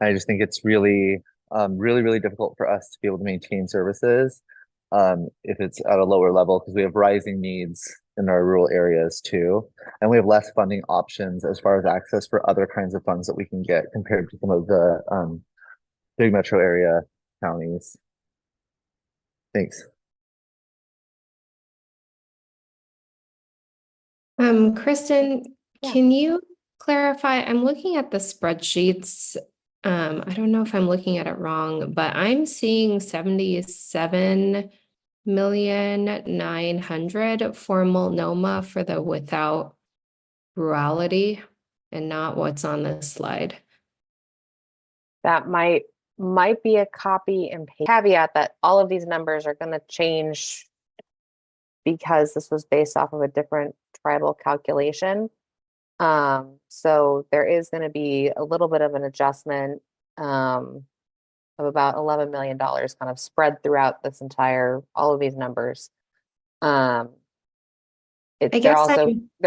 And I just think it's really difficult for us to be able to maintain services if it's at a lower level, because we have rising needs in our rural areas too, and we have less funding options as far as access for other kinds of funds that we can get compared to some of the big metro area counties. Thanks. Kristen, Yeah. can you clarify? I'm looking at the spreadsheets I don't know if I'm looking at it wrong, but I'm seeing 77,900,000 for Multnomah for the without rurality and not what's on this slide. That might be a copy and paste caveat that all of these numbers are going to change because this was based off of a different tribal calculation. So there is going to be a little bit of an adjustment of about $11 million kind of spread throughout this all of these numbers. They're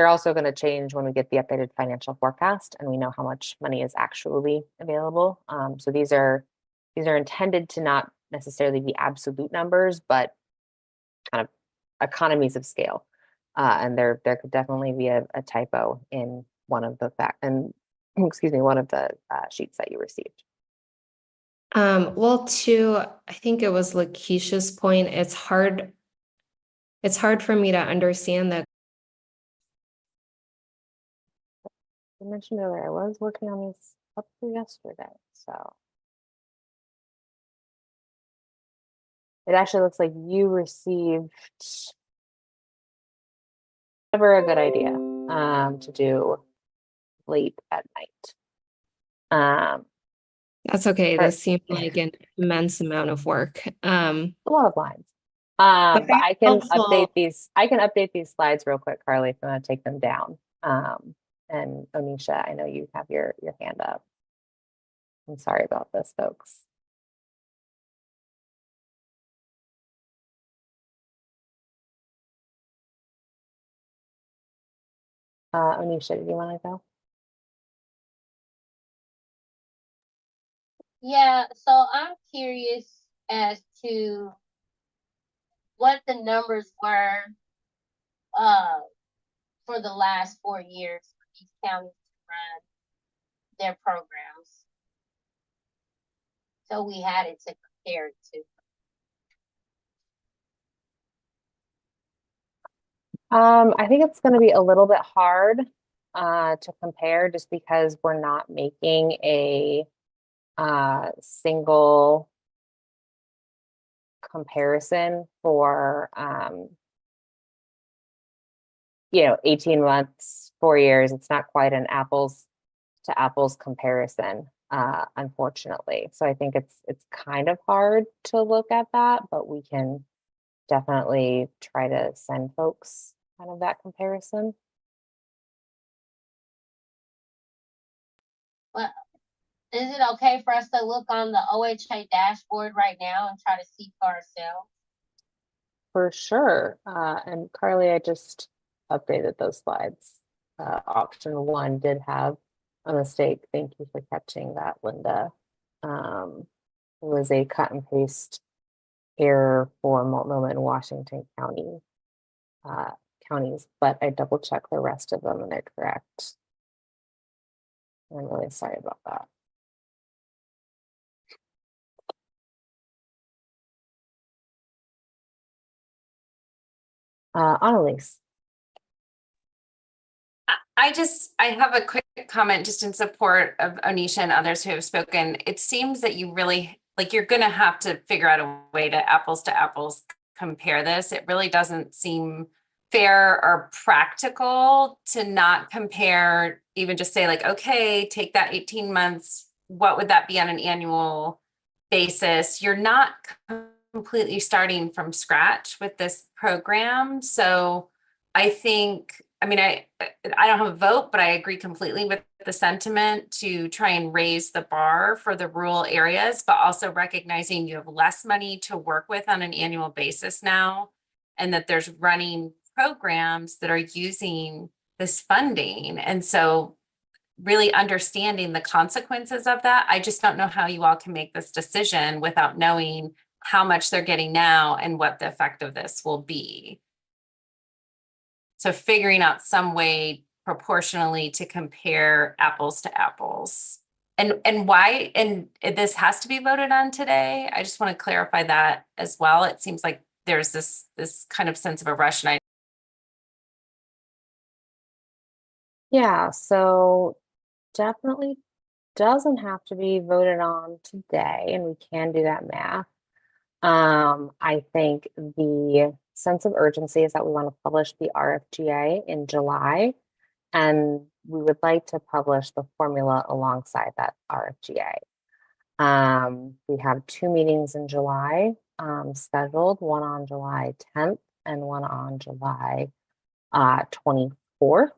also going to change when we get the updated financial forecast and we know how much money is actually available. So these are intended to not necessarily be absolute numbers, but kind of economies of scale. And there could definitely be a typo in one of the one of the sheets that you received. Well, I think it was Lakeisha's point. It's hard for me to understand that. I mentioned earlier, I was working on these up to yesterday, so. It actually looks like you received never a good idea to do late at night. That's okay. This seemed like an immense amount of work. A lot of lines. But I can helpful. update these slides real quick, Carly, if you want to take them down. And Onisha, I know you have your hand up. I'm sorry about this, folks. Onisha, do you want to go? Yeah, so I'm curious as to what the numbers were for the last 4 years for these counties to run their programs. So we had it to compare it to. I think it's going to be a little bit hard to compare just because we're not making a single comparison for 18 months, 4 years. It's not quite an apples to apples comparison, unfortunately. So I think it's kind of hard to look at that, but we can definitely try to send folks kind of that comparison. Well, is it okay for us to look on the OHA dashboard right now and try to see for ourselves? For sure. And Carly, I just updated those slides. Option 1 did have a mistake. Thank you for catching that, Linda. It was a cut and paste error for Multnomah and Washington County counties, but I double checked the rest of them and they're correct. I'm really sorry about that. Annalise. I have a quick comment just in support of Onisha and others who have spoken. It seems that you really, you're going to have to figure out a way to apples compare this. It really doesn't seem fair or practical to not compare, even just say okay, take that 18 months. What would that be on an annual basis? You're not completely starting from scratch with this program. So I think, I don't have a vote, but I agree completely with the sentiment to try and raise the bar for the rural areas, but also recognizing you have less money to work with on an annual basis now, and that there's running programs that are using this funding. And so really understanding the consequences of that, I just don't know how you all can make this decision without knowing how much they're getting now and what the effect of this will be. So figuring out some way proportionally to compare apples to apples. And why, and this has to be voted on today. I just want to clarify that as well. It seems like there's this kind of sense of a rush. And yeah, so definitely doesn't have to be voted on today, and we can do that math. I think the sense of urgency is that we want to publish the RFGA in July, and we would like to publish the formula alongside that RFGA. We have 2 meetings in July scheduled, one on July 10th and one on July 24th.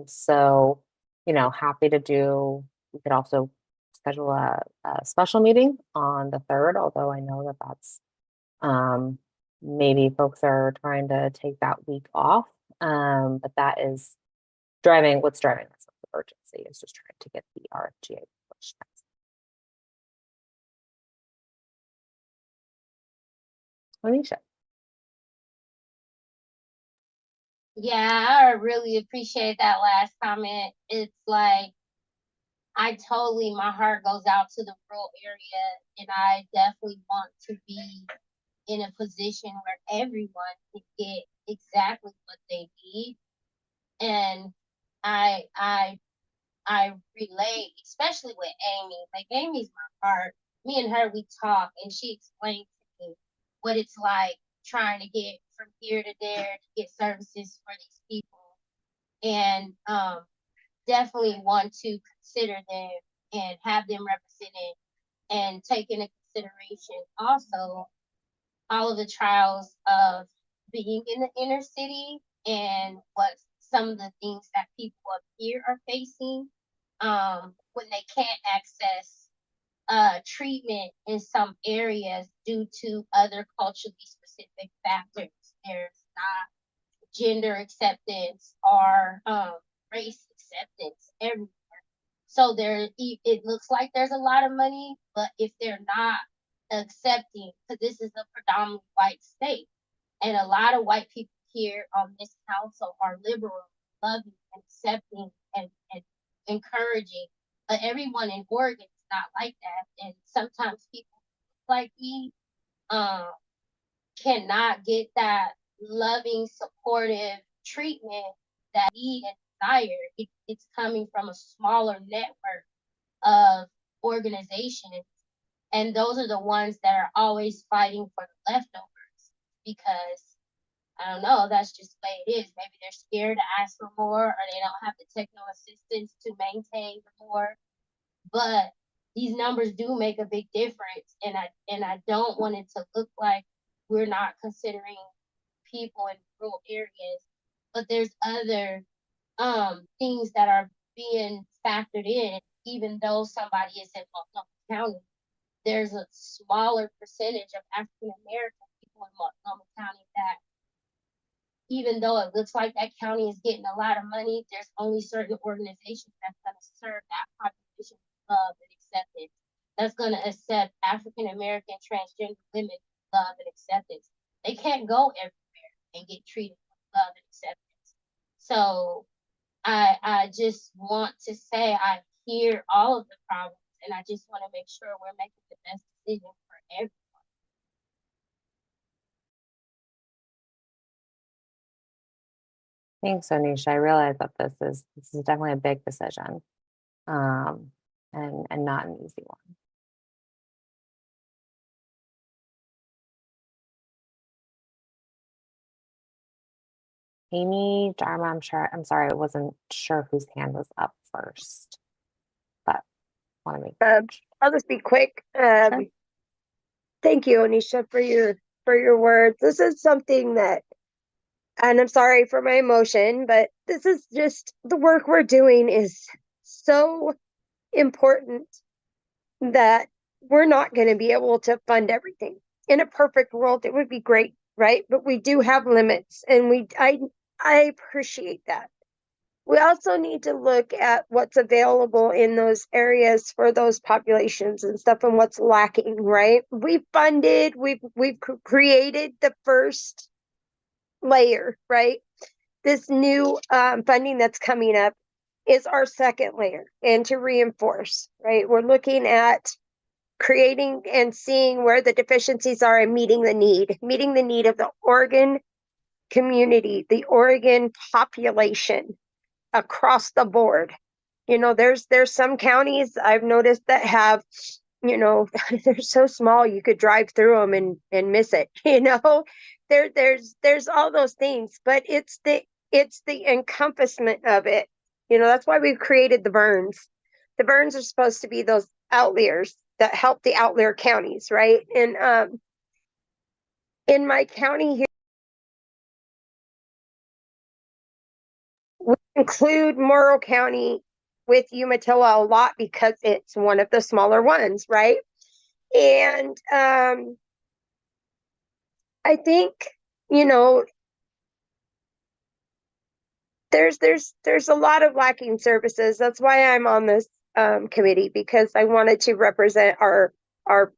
So, happy to do, we could also schedule a special meeting on the 3rd, although I know that that's maybe folks are trying to take that week off. But that is what's driving this sense of urgency is just trying to get the RFGA published. Anisha. Yeah, I really appreciate that last comment. It's like, my heart goes out to the rural area, and I definitely want to be in a position where everyone can get exactly what they need. And I relate, especially with Amy. Like, Amy's my heart. Me and her, we talk, and she explained to me what it's like trying to get from here to there to get services for these people. And definitely want to consider them and have them represented, and take into consideration also all of the trials of being in the inner city and what some of the things that people up here are facing when they can't access treatment in some areas due to other culturally specific factors. There's not gender acceptance or race acceptance everywhere. So it looks like there's a lot of money, but if they're not accepting, because this is a predominantly white state, and a lot of white people here on this council are liberal, loving, and accepting, and encouraging. But everyone in Oregon is not like that, and sometimes people like me cannot get that loving, supportive treatment that need and desire. It's coming from a smaller network of organizations, and those are the ones that are always fighting for the leftovers, because I don't know, that's just the way it is. Maybe they're scared to ask for more, or they don't have the techno assistance to maintain the more. But these numbers do make a big difference, and I don't want it to look like we're not considering people in rural areas. But there's other things that are being factored in, even though somebody is in Multnomah County. There's a smaller percentage of African American people in Multnomah County that, even though it looks like that county is getting a lot of money, there's only certain organizations that's going to serve that population with love and acceptance. That's going to accept African American transgender women with love and acceptance. They can't go everywhere and get treated with love and acceptance. So I just want to say I hear all of the problems, and I just want to make sure we're making the best decision for everyone. Thanks, Anisha. I realize that this is definitely a big decision, and not an easy one. Amy, Dharma, I'm sorry, I wasn't sure whose hand was up first, but want to make I'll just be quick. Sure. Thank you, Anisha, for your words. This is something that, and I'm sorry for my emotion, but this is just the work we're doing is so important that we're not going to be able to fund everything. In a perfect world, it would be great, right? But we do have limits, and I appreciate that. We also need to look at what's available in those areas for those populations and stuff, and what's lacking, right? We've created the first layer, right? This new funding that's coming up is our second layer, and to reinforce, right? We're looking at creating and seeing where the deficiencies are and meeting the need of the Oregon community, the Oregon population across the board. You know, there's some counties I've noticed that have, you know, they're so small you could drive through them and miss it. You know, there's all those things, but it's the encompassment of it. You know, that's why we've created the burns. The burns are supposed to be those outliers that help the outlier counties, right? And in my county here, we include Morrow County with Umatilla a lot because it's one of the smaller ones, right? And I think, you know, there's a lot of lacking services. That's why I'm on this committee, because I wanted to represent our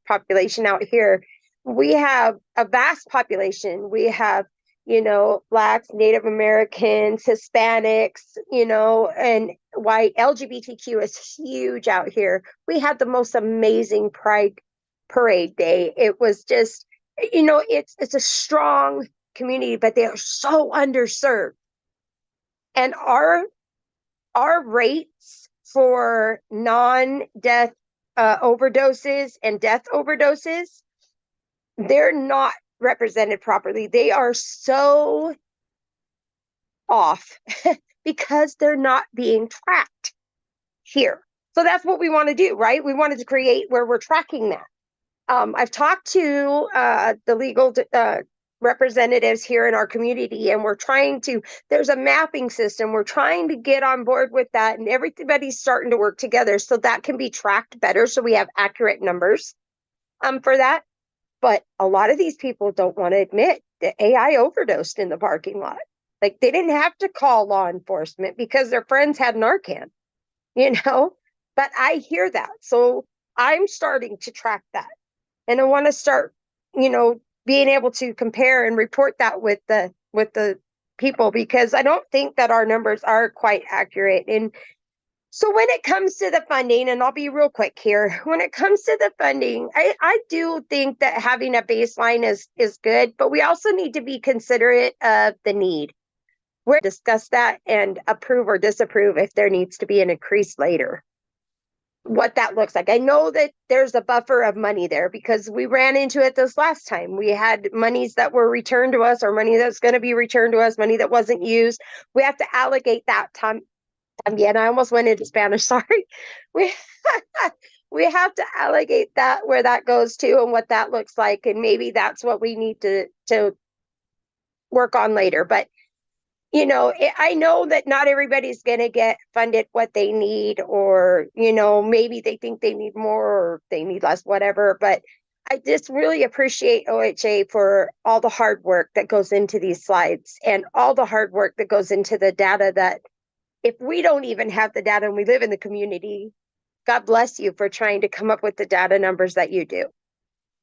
population out here. We have a vast population. We have, you know, Blacks, Native Americans, Hispanics, you know, and why LGBTQ is huge out here. We had the most amazing Pride Parade Day. It was just, you know, it's a strong community, but they are so underserved. And our rates for non-death overdoses and death overdoses, they're not represented properly. They are so off because they're not being tracked here. So that's what we want to do, right? We wanted to create where we're tracking that. I've talked to the legal representatives here in our community, and there's a mapping system. We're trying to get on board with that, and everybody's starting to work together so that can be tracked better, so we have accurate numbers for that. But a lot of these people don't want to admit that AI overdosed in the parking lot. Like, they didn't have to call law enforcement because their friends had Narcan, you know? But I hear that. So I'm starting to track that. And I want to start, you know, being able to compare and report that with the people, because I don't think that our numbers are quite accurate. And so when it comes to the funding, and I'll be real quick here, when it comes to the funding, I do think that having a baseline is good, but we also need to be considerate of the need. We'll discuss that and approve or disapprove if there needs to be an increase later. What that looks like. I know that there's a buffer of money there because we ran into it this last time. We had monies that were returned to us, or money that's going to be returned to us, money that wasn't used. We have to allocate that time. Again, I almost went into Spanish. Sorry. We have to allocate that, where that goes to and what that looks like. And maybe that's what we need to work on later. But you know, I know that not everybody's going to get funded what they need, or, you know, maybe they think they need more or they need less, whatever. But I just really appreciate OHA for all the hard work that goes into these slides and all the hard work that goes into the data, that if we don't even have the data and we live in the community, God bless you for trying to come up with the data numbers that you do.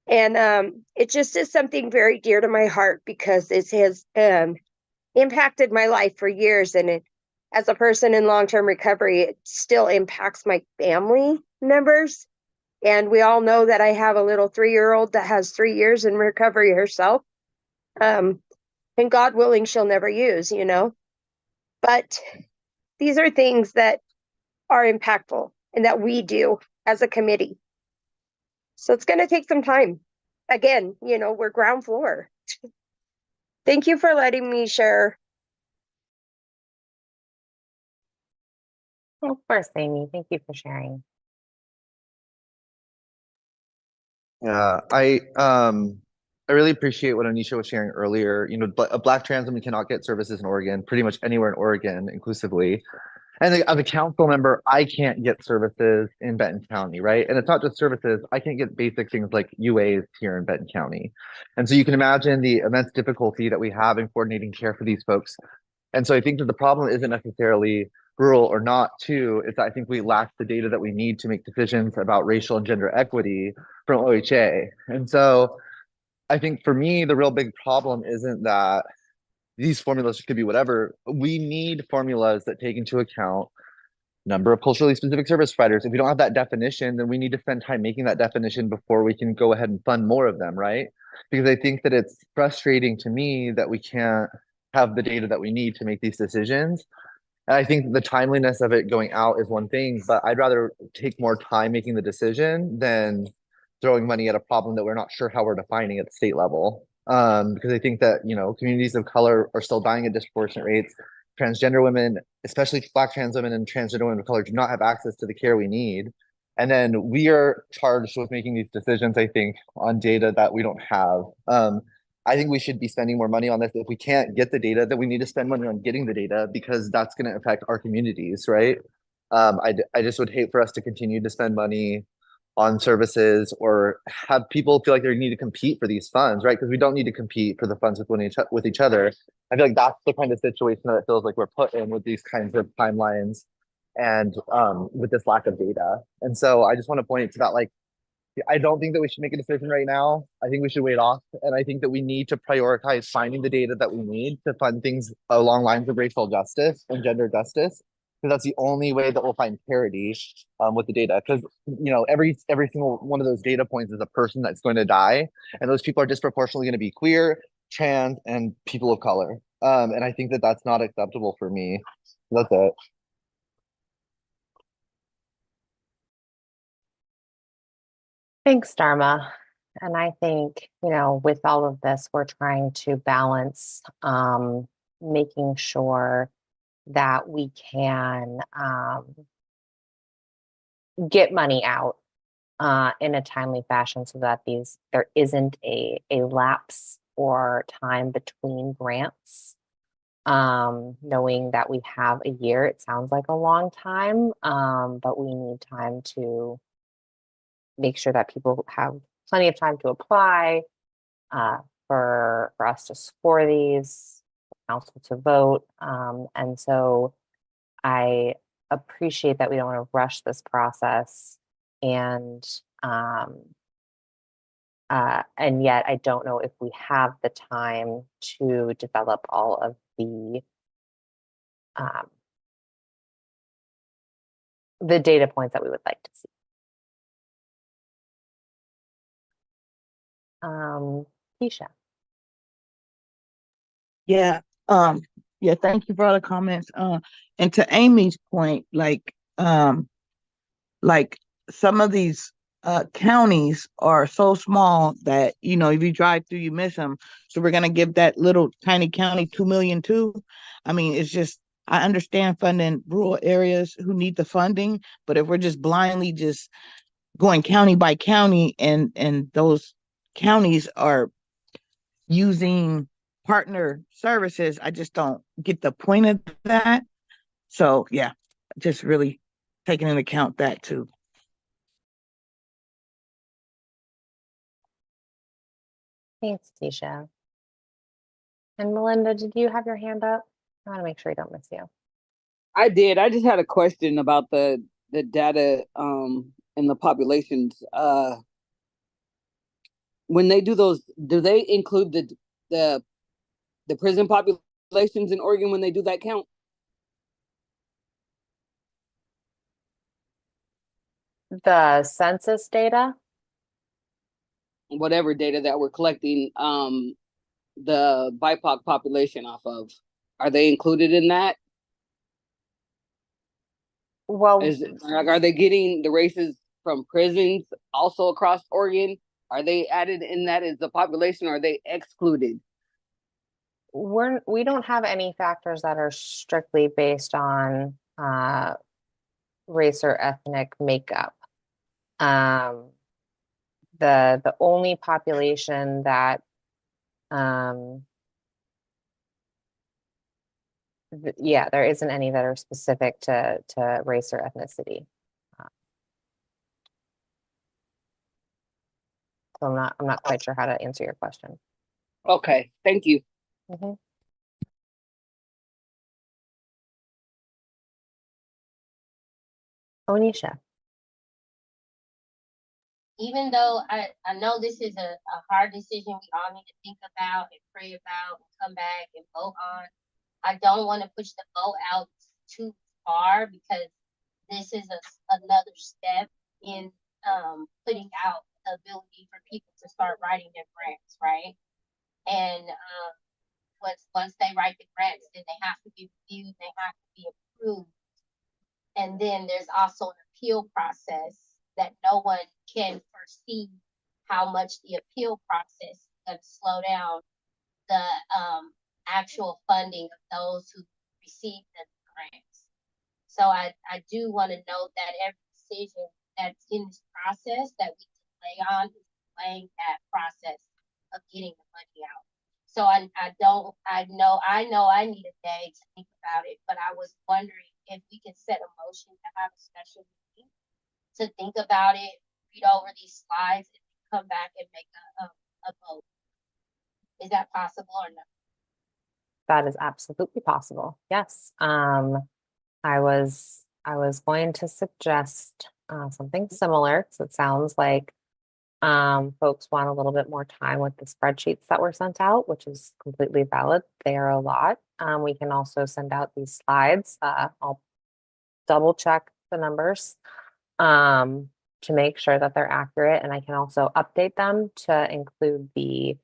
And it just is something very dear to my heart, because it has impacted my life for years, and as a person in long-term recovery, it still impacts my family members. And we all know that I have a little 3-year-old that has 3 years in recovery herself, and God willing, she'll never use, you know. But these are things that are impactful and that we do as a committee. So it's going to take some time. Again, you know, we're ground floor. Thank you for letting me share. Of course, Amy. Thank you for sharing. Yeah, I really appreciate what Anisha was sharing earlier. You know, a Black trans woman cannot get services in Oregon, pretty much anywhere in Oregon, inclusively. And as a council member, I can't get services in Benton County, right? And it's not just services. I can't get basic things like UAs here in Benton County. And so you can imagine the immense difficulty that we have in coordinating care for these folks. And so I think that the problem isn't necessarily rural or not, too. It's that I think we lack the data that we need to make decisions about racial and gender equity from OHA. And so I think for me, the real big problem isn't that these formulas could be whatever. We need formulas that take into account number of culturally specific service providers. If we don't have that definition, then we need to spend time making that definition before we can go ahead and fund more of them, right? Because I think that it's frustrating to me that we can't have the data that we need to make these decisions. And I think the timeliness of it going out is one thing, but I'd rather take more time making the decision than throwing money at a problem that we're not sure how we're defining at the state level. Because I think that, you know, communities of color are still dying at disproportionate rates. Transgender women, especially Black trans women and transgender women of color, do not have access to the care we need. And then we are charged with making these decisions, I think, on data that we don't have. I think we should be spending more money on this. If we can't get the data, then we need to spend money on getting the data because that's going to affect our communities, right? I just would hate for us to continue to spend money on services or have people feel like they need to compete for these funds, right? Because we don't need to compete for the funds with each other. I feel like that's the kind of situation that it feels like we're put in with these kinds of timelines and with this lack of data. And so I just want to point to that, like, I don't think that we should make a decision right now. I think we should wait off. And I think that we need to prioritize finding the data that we need to fund things along lines of racial justice and gender justice. Because that's the only way that we'll find parity with the data. Because, you know, every single one of those data points is a person that's going to die. And those people are disproportionately going to be queer, trans, and people of color. And I think that that's not acceptable for me. That's it. Thanks, Dharma. And I think, you know, with all of this, we're trying to balance making sure that we can get money out in a timely fashion so that there isn't a lapse or time between grants. Knowing that we have a year, it sounds like a long time, but we need time to make sure that people have plenty of time to apply, for us to score these, council to vote. And so I appreciate that we don't want to rush this process, and yet I don't know if we have the time to develop all of the data points that we would like to see. Keisha. Yeah, yeah, thank you for all the comments. And to Amy's point, like some of these counties are so small that, you know, if you drive through, you miss them. So we're gonna give that little tiny county 2 million too. I mean, it's just, I understand funding rural areas who need the funding, but if we're just blindly just going county by county and those counties are using partner services, I just don't get the point of that. So yeah, just really taking into account that too. Thanks, Tisha. And Melinda, did you have your hand up? I want to make sure I don't miss you. I did. I just had a question about the data and the populations. When they do those, do they include the prison populations in Oregon when they do that count? The census data? Whatever data that we're collecting, the BIPOC population off of, are they included in that? Well, are they getting the races from prisons also across Oregon? Are they added in that as the population, or are they excluded? We don't have any factors that are strictly based on race or ethnic makeup. The only population that yeah, there isn't any that are specific to race or ethnicity. So I'm not quite sure how to answer your question. Okay, thank you. Mm-hmm. Onisha. Even though I know this is a hard decision we all need to think about and pray about and come back and vote on, I don't want to push the vote out too far, because this is another step in putting out the ability for people to start writing their grants, right? And once they write the grants, then they have to be reviewed, they have to be approved. And then there's also an appeal process that no one can foresee how much the appeal process is going to slow down the actual funding of those who receive the grants. So I do want to note that every decision that's in this process that we delay on is delaying that process of getting the money out. So I know I need a day to think about it, but I was wondering if we could set a motion to have a special meeting to think about it, read over these slides, and come back and make a vote. Is that possible or no? That is absolutely possible. Yes. I was going to suggest something similar. So it sounds like folks want a little bit more time with the spreadsheets that were sent out, which is completely valid. They are a lot. We can also send out these slides. I'll double check the numbers to make sure that they're accurate, and I can also update them to include the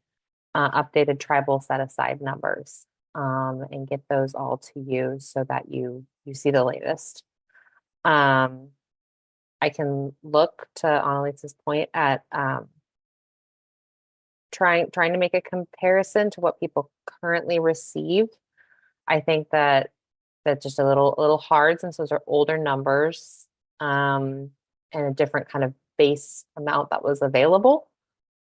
updated tribal set aside numbers and get those all to you so that you see the latest. I can look to Annalise's point at trying to make a comparison to what people currently receive. I think that's just a little hard since those are older numbers and a different kind of base amount that was available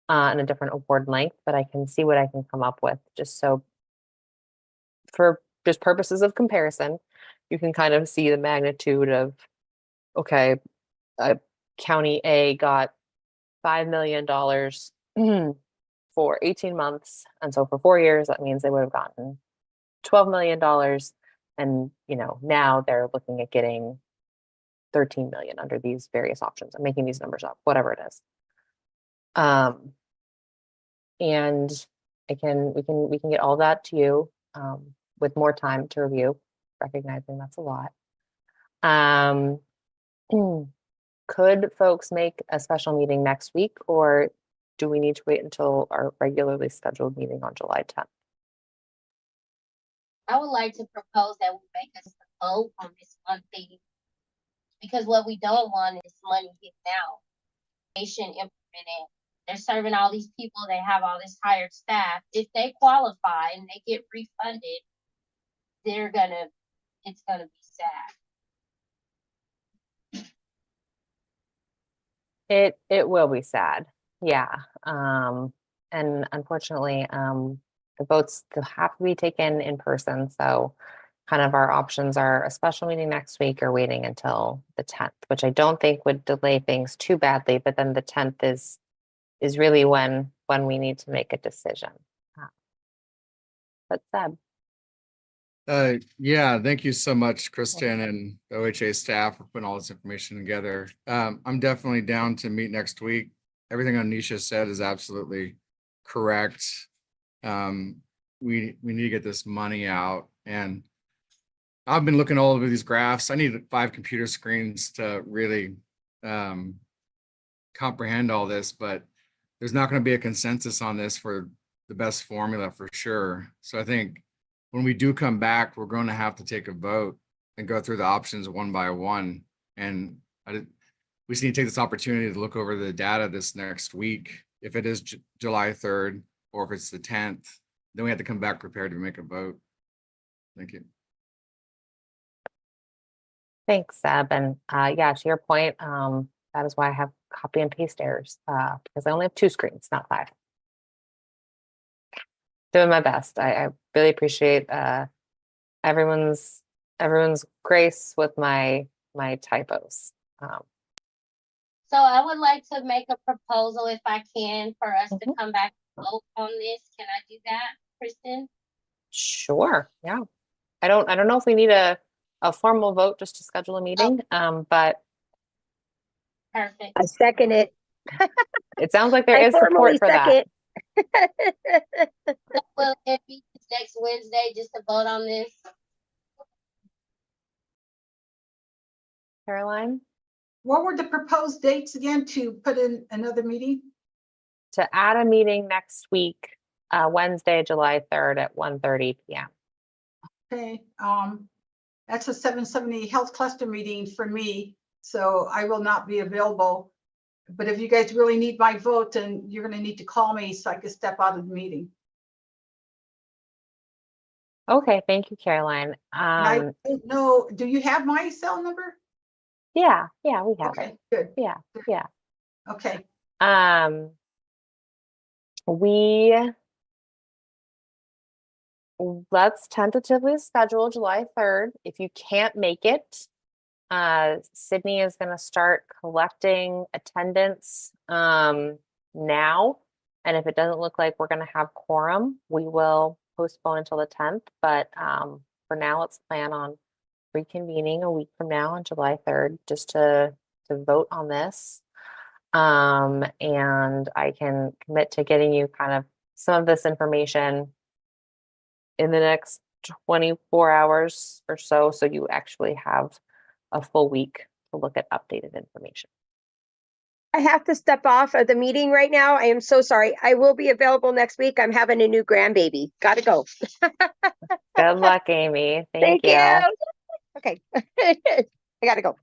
and a different award length, but I can see what I can come up with just so for just purposes of comparison, you can kind of see the magnitude of, okay, County A got $5 million for 18 months. And so for 4 years, that means they would have gotten $12 million. And, now they're looking at getting 13 million under these various options. I'm making these numbers up, whatever it is. And we can get all that to you with more time to review, recognizing that's a lot. Could folks make a special meeting next week, or do we need to wait until our regularly scheduled meeting on July 10th? I would like to propose that we make a vote on this one thing, because what we don't want is money getting out. Nation implemented. They're serving all these people. They have all this hired staff. If they qualify and they get refunded, it's gonna be sad. It will be sad. Yeah. And unfortunately, the votes have to be taken in person. So kind of our options are a special meeting next week or waiting until the 10th, which I don't think would delay things too badly. But then the 10th is really when we need to make a decision. But Seb. Yeah, thank you so much, Kristen and OHA staff for putting all this information together. I'm definitely down to meet next week. Everything Anisha said is absolutely correct. We need to get this money out, and I've been looking all over these graphs. I need 5 computer screens to really comprehend all this, but there's not going to be a consensus on this for the best formula for sure. So I think when we do come back, we're going to have to take a vote and go through the options one by one. And we just need to take this opportunity to look over the data this next week. If it is July 3rd, or if it's the 10th, then we have to come back prepared to make a vote. Thank you. Thanks, Seb. And yeah, to your point, that is why I have copy and paste errors because I only have 2 screens, not 5. Doing my best. I really appreciate everyone's grace with my typos. So I would like to make a proposal, if I can, for us to come back and vote on this. Can I do that, Kristen? Sure. Yeah. I don't know if we need a formal vote just to schedule a meeting, but perfect. I second it. It sounds like there is support for that. Will it be next Wednesday just to vote on this? Caroline? What were the proposed dates again to put in another meeting? To add a meeting next week Wednesday, July 3rd at 1:30 p.m. Okay, that's a 770 health cluster meeting for me, so I will not be available. But if you guys really need my vote, then you're gonna need to call me so I can step out of the meeting. Okay, thank you, Caroline. And I don't know, do you have my cell number? Yeah, we have Okay, it. good. Yeah. Okay, Let's tentatively schedule July 3rd. If you can't make it, Sydney is going to start collecting attendance now. And if it doesn't look like we're going to have quorum, we will postpone until the 10th. But for now, let's plan on reconvening a week from now on July 3rd just to vote on this. And I can commit to getting you kind of some of this information in the next 24 hours or so, so you actually have a full week to look at updated information. I have to step off of the meeting right now. I am so sorry. I will be available next week. I'm having a new grandbaby. Gotta go. Good luck, Amy. Thank you. Okay. I gotta go.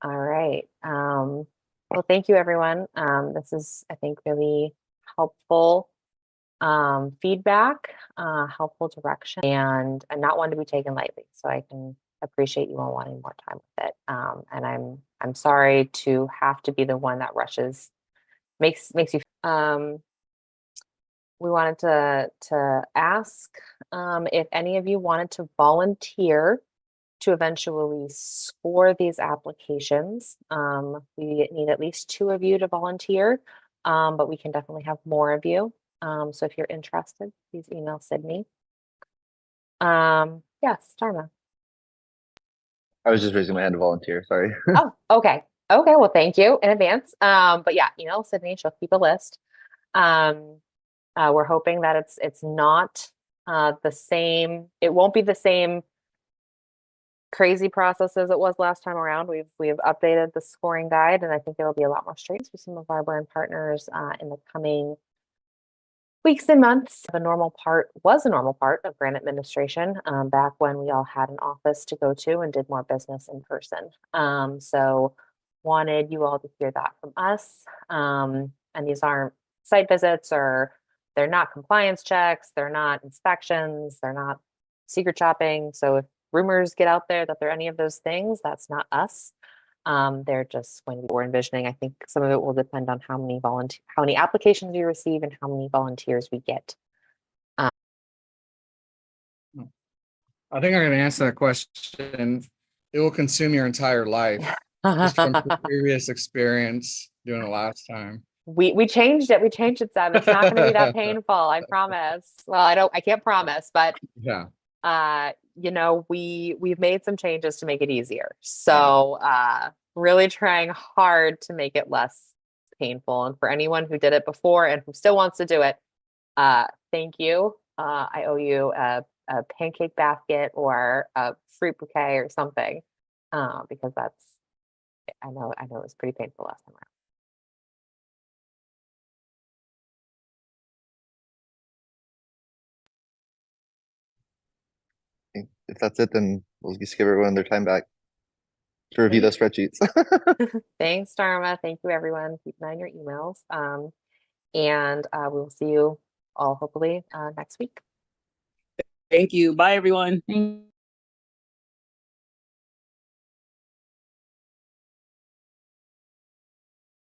All right. Well, thank you, everyone. This is, I think, really helpful feedback, helpful direction, and not one to be taken lightly. So I can appreciate you all wanting more time with it. And I'm sorry to have to be the one that rushes, makes you. We wanted to ask if any of you wanted to volunteer to eventually score these applications. We need at least 2 of you to volunteer, but we can definitely have more of you. So if you're interested, please email Sydney. Yes, Dharma. I was just raising my hand to volunteer. Sorry. Oh, okay. Okay, well, thank you in advance. But yeah, email Sydney, she'll keep a list. We're hoping that it's not the same, it won't be the same crazy process as it was last time around. We've updated the scoring guide, and I think it'll be a lot more straight with some of our brand partners in the coming weeks and months. The normal part was a normal part of grant administration back when we all had an office to go to and did more business in person. So wanted you all to hear that from us. And these aren't site visits, or they're not compliance checks, they're not inspections, they're not secret shopping. So if rumors get out there that they're any of those things, that's not us. They're just going to be, we're envisioning, I think some of it will depend on how many applications we receive and how many volunteers we get. I think I'm going to answer that question. It will consume your entire life just from the previous experience doing it last time. We changed it. We changed it, Sam. It's not going to be that painful. I promise. Well, I can't promise, but yeah. We've made some changes to make it easier. So, really trying hard to make it less painful. And for anyone who did it before and who still wants to do it, thank you. I owe you a pancake basket or a fruit bouquet or something, because I know it was pretty painful last time around. If that's it, then we'll just give everyone their time back to review those spreadsheets. Thanks, Dharma. Thank you, everyone. Keep an eye on your emails. And we will see you all hopefully next week. Thank you. Bye, everyone.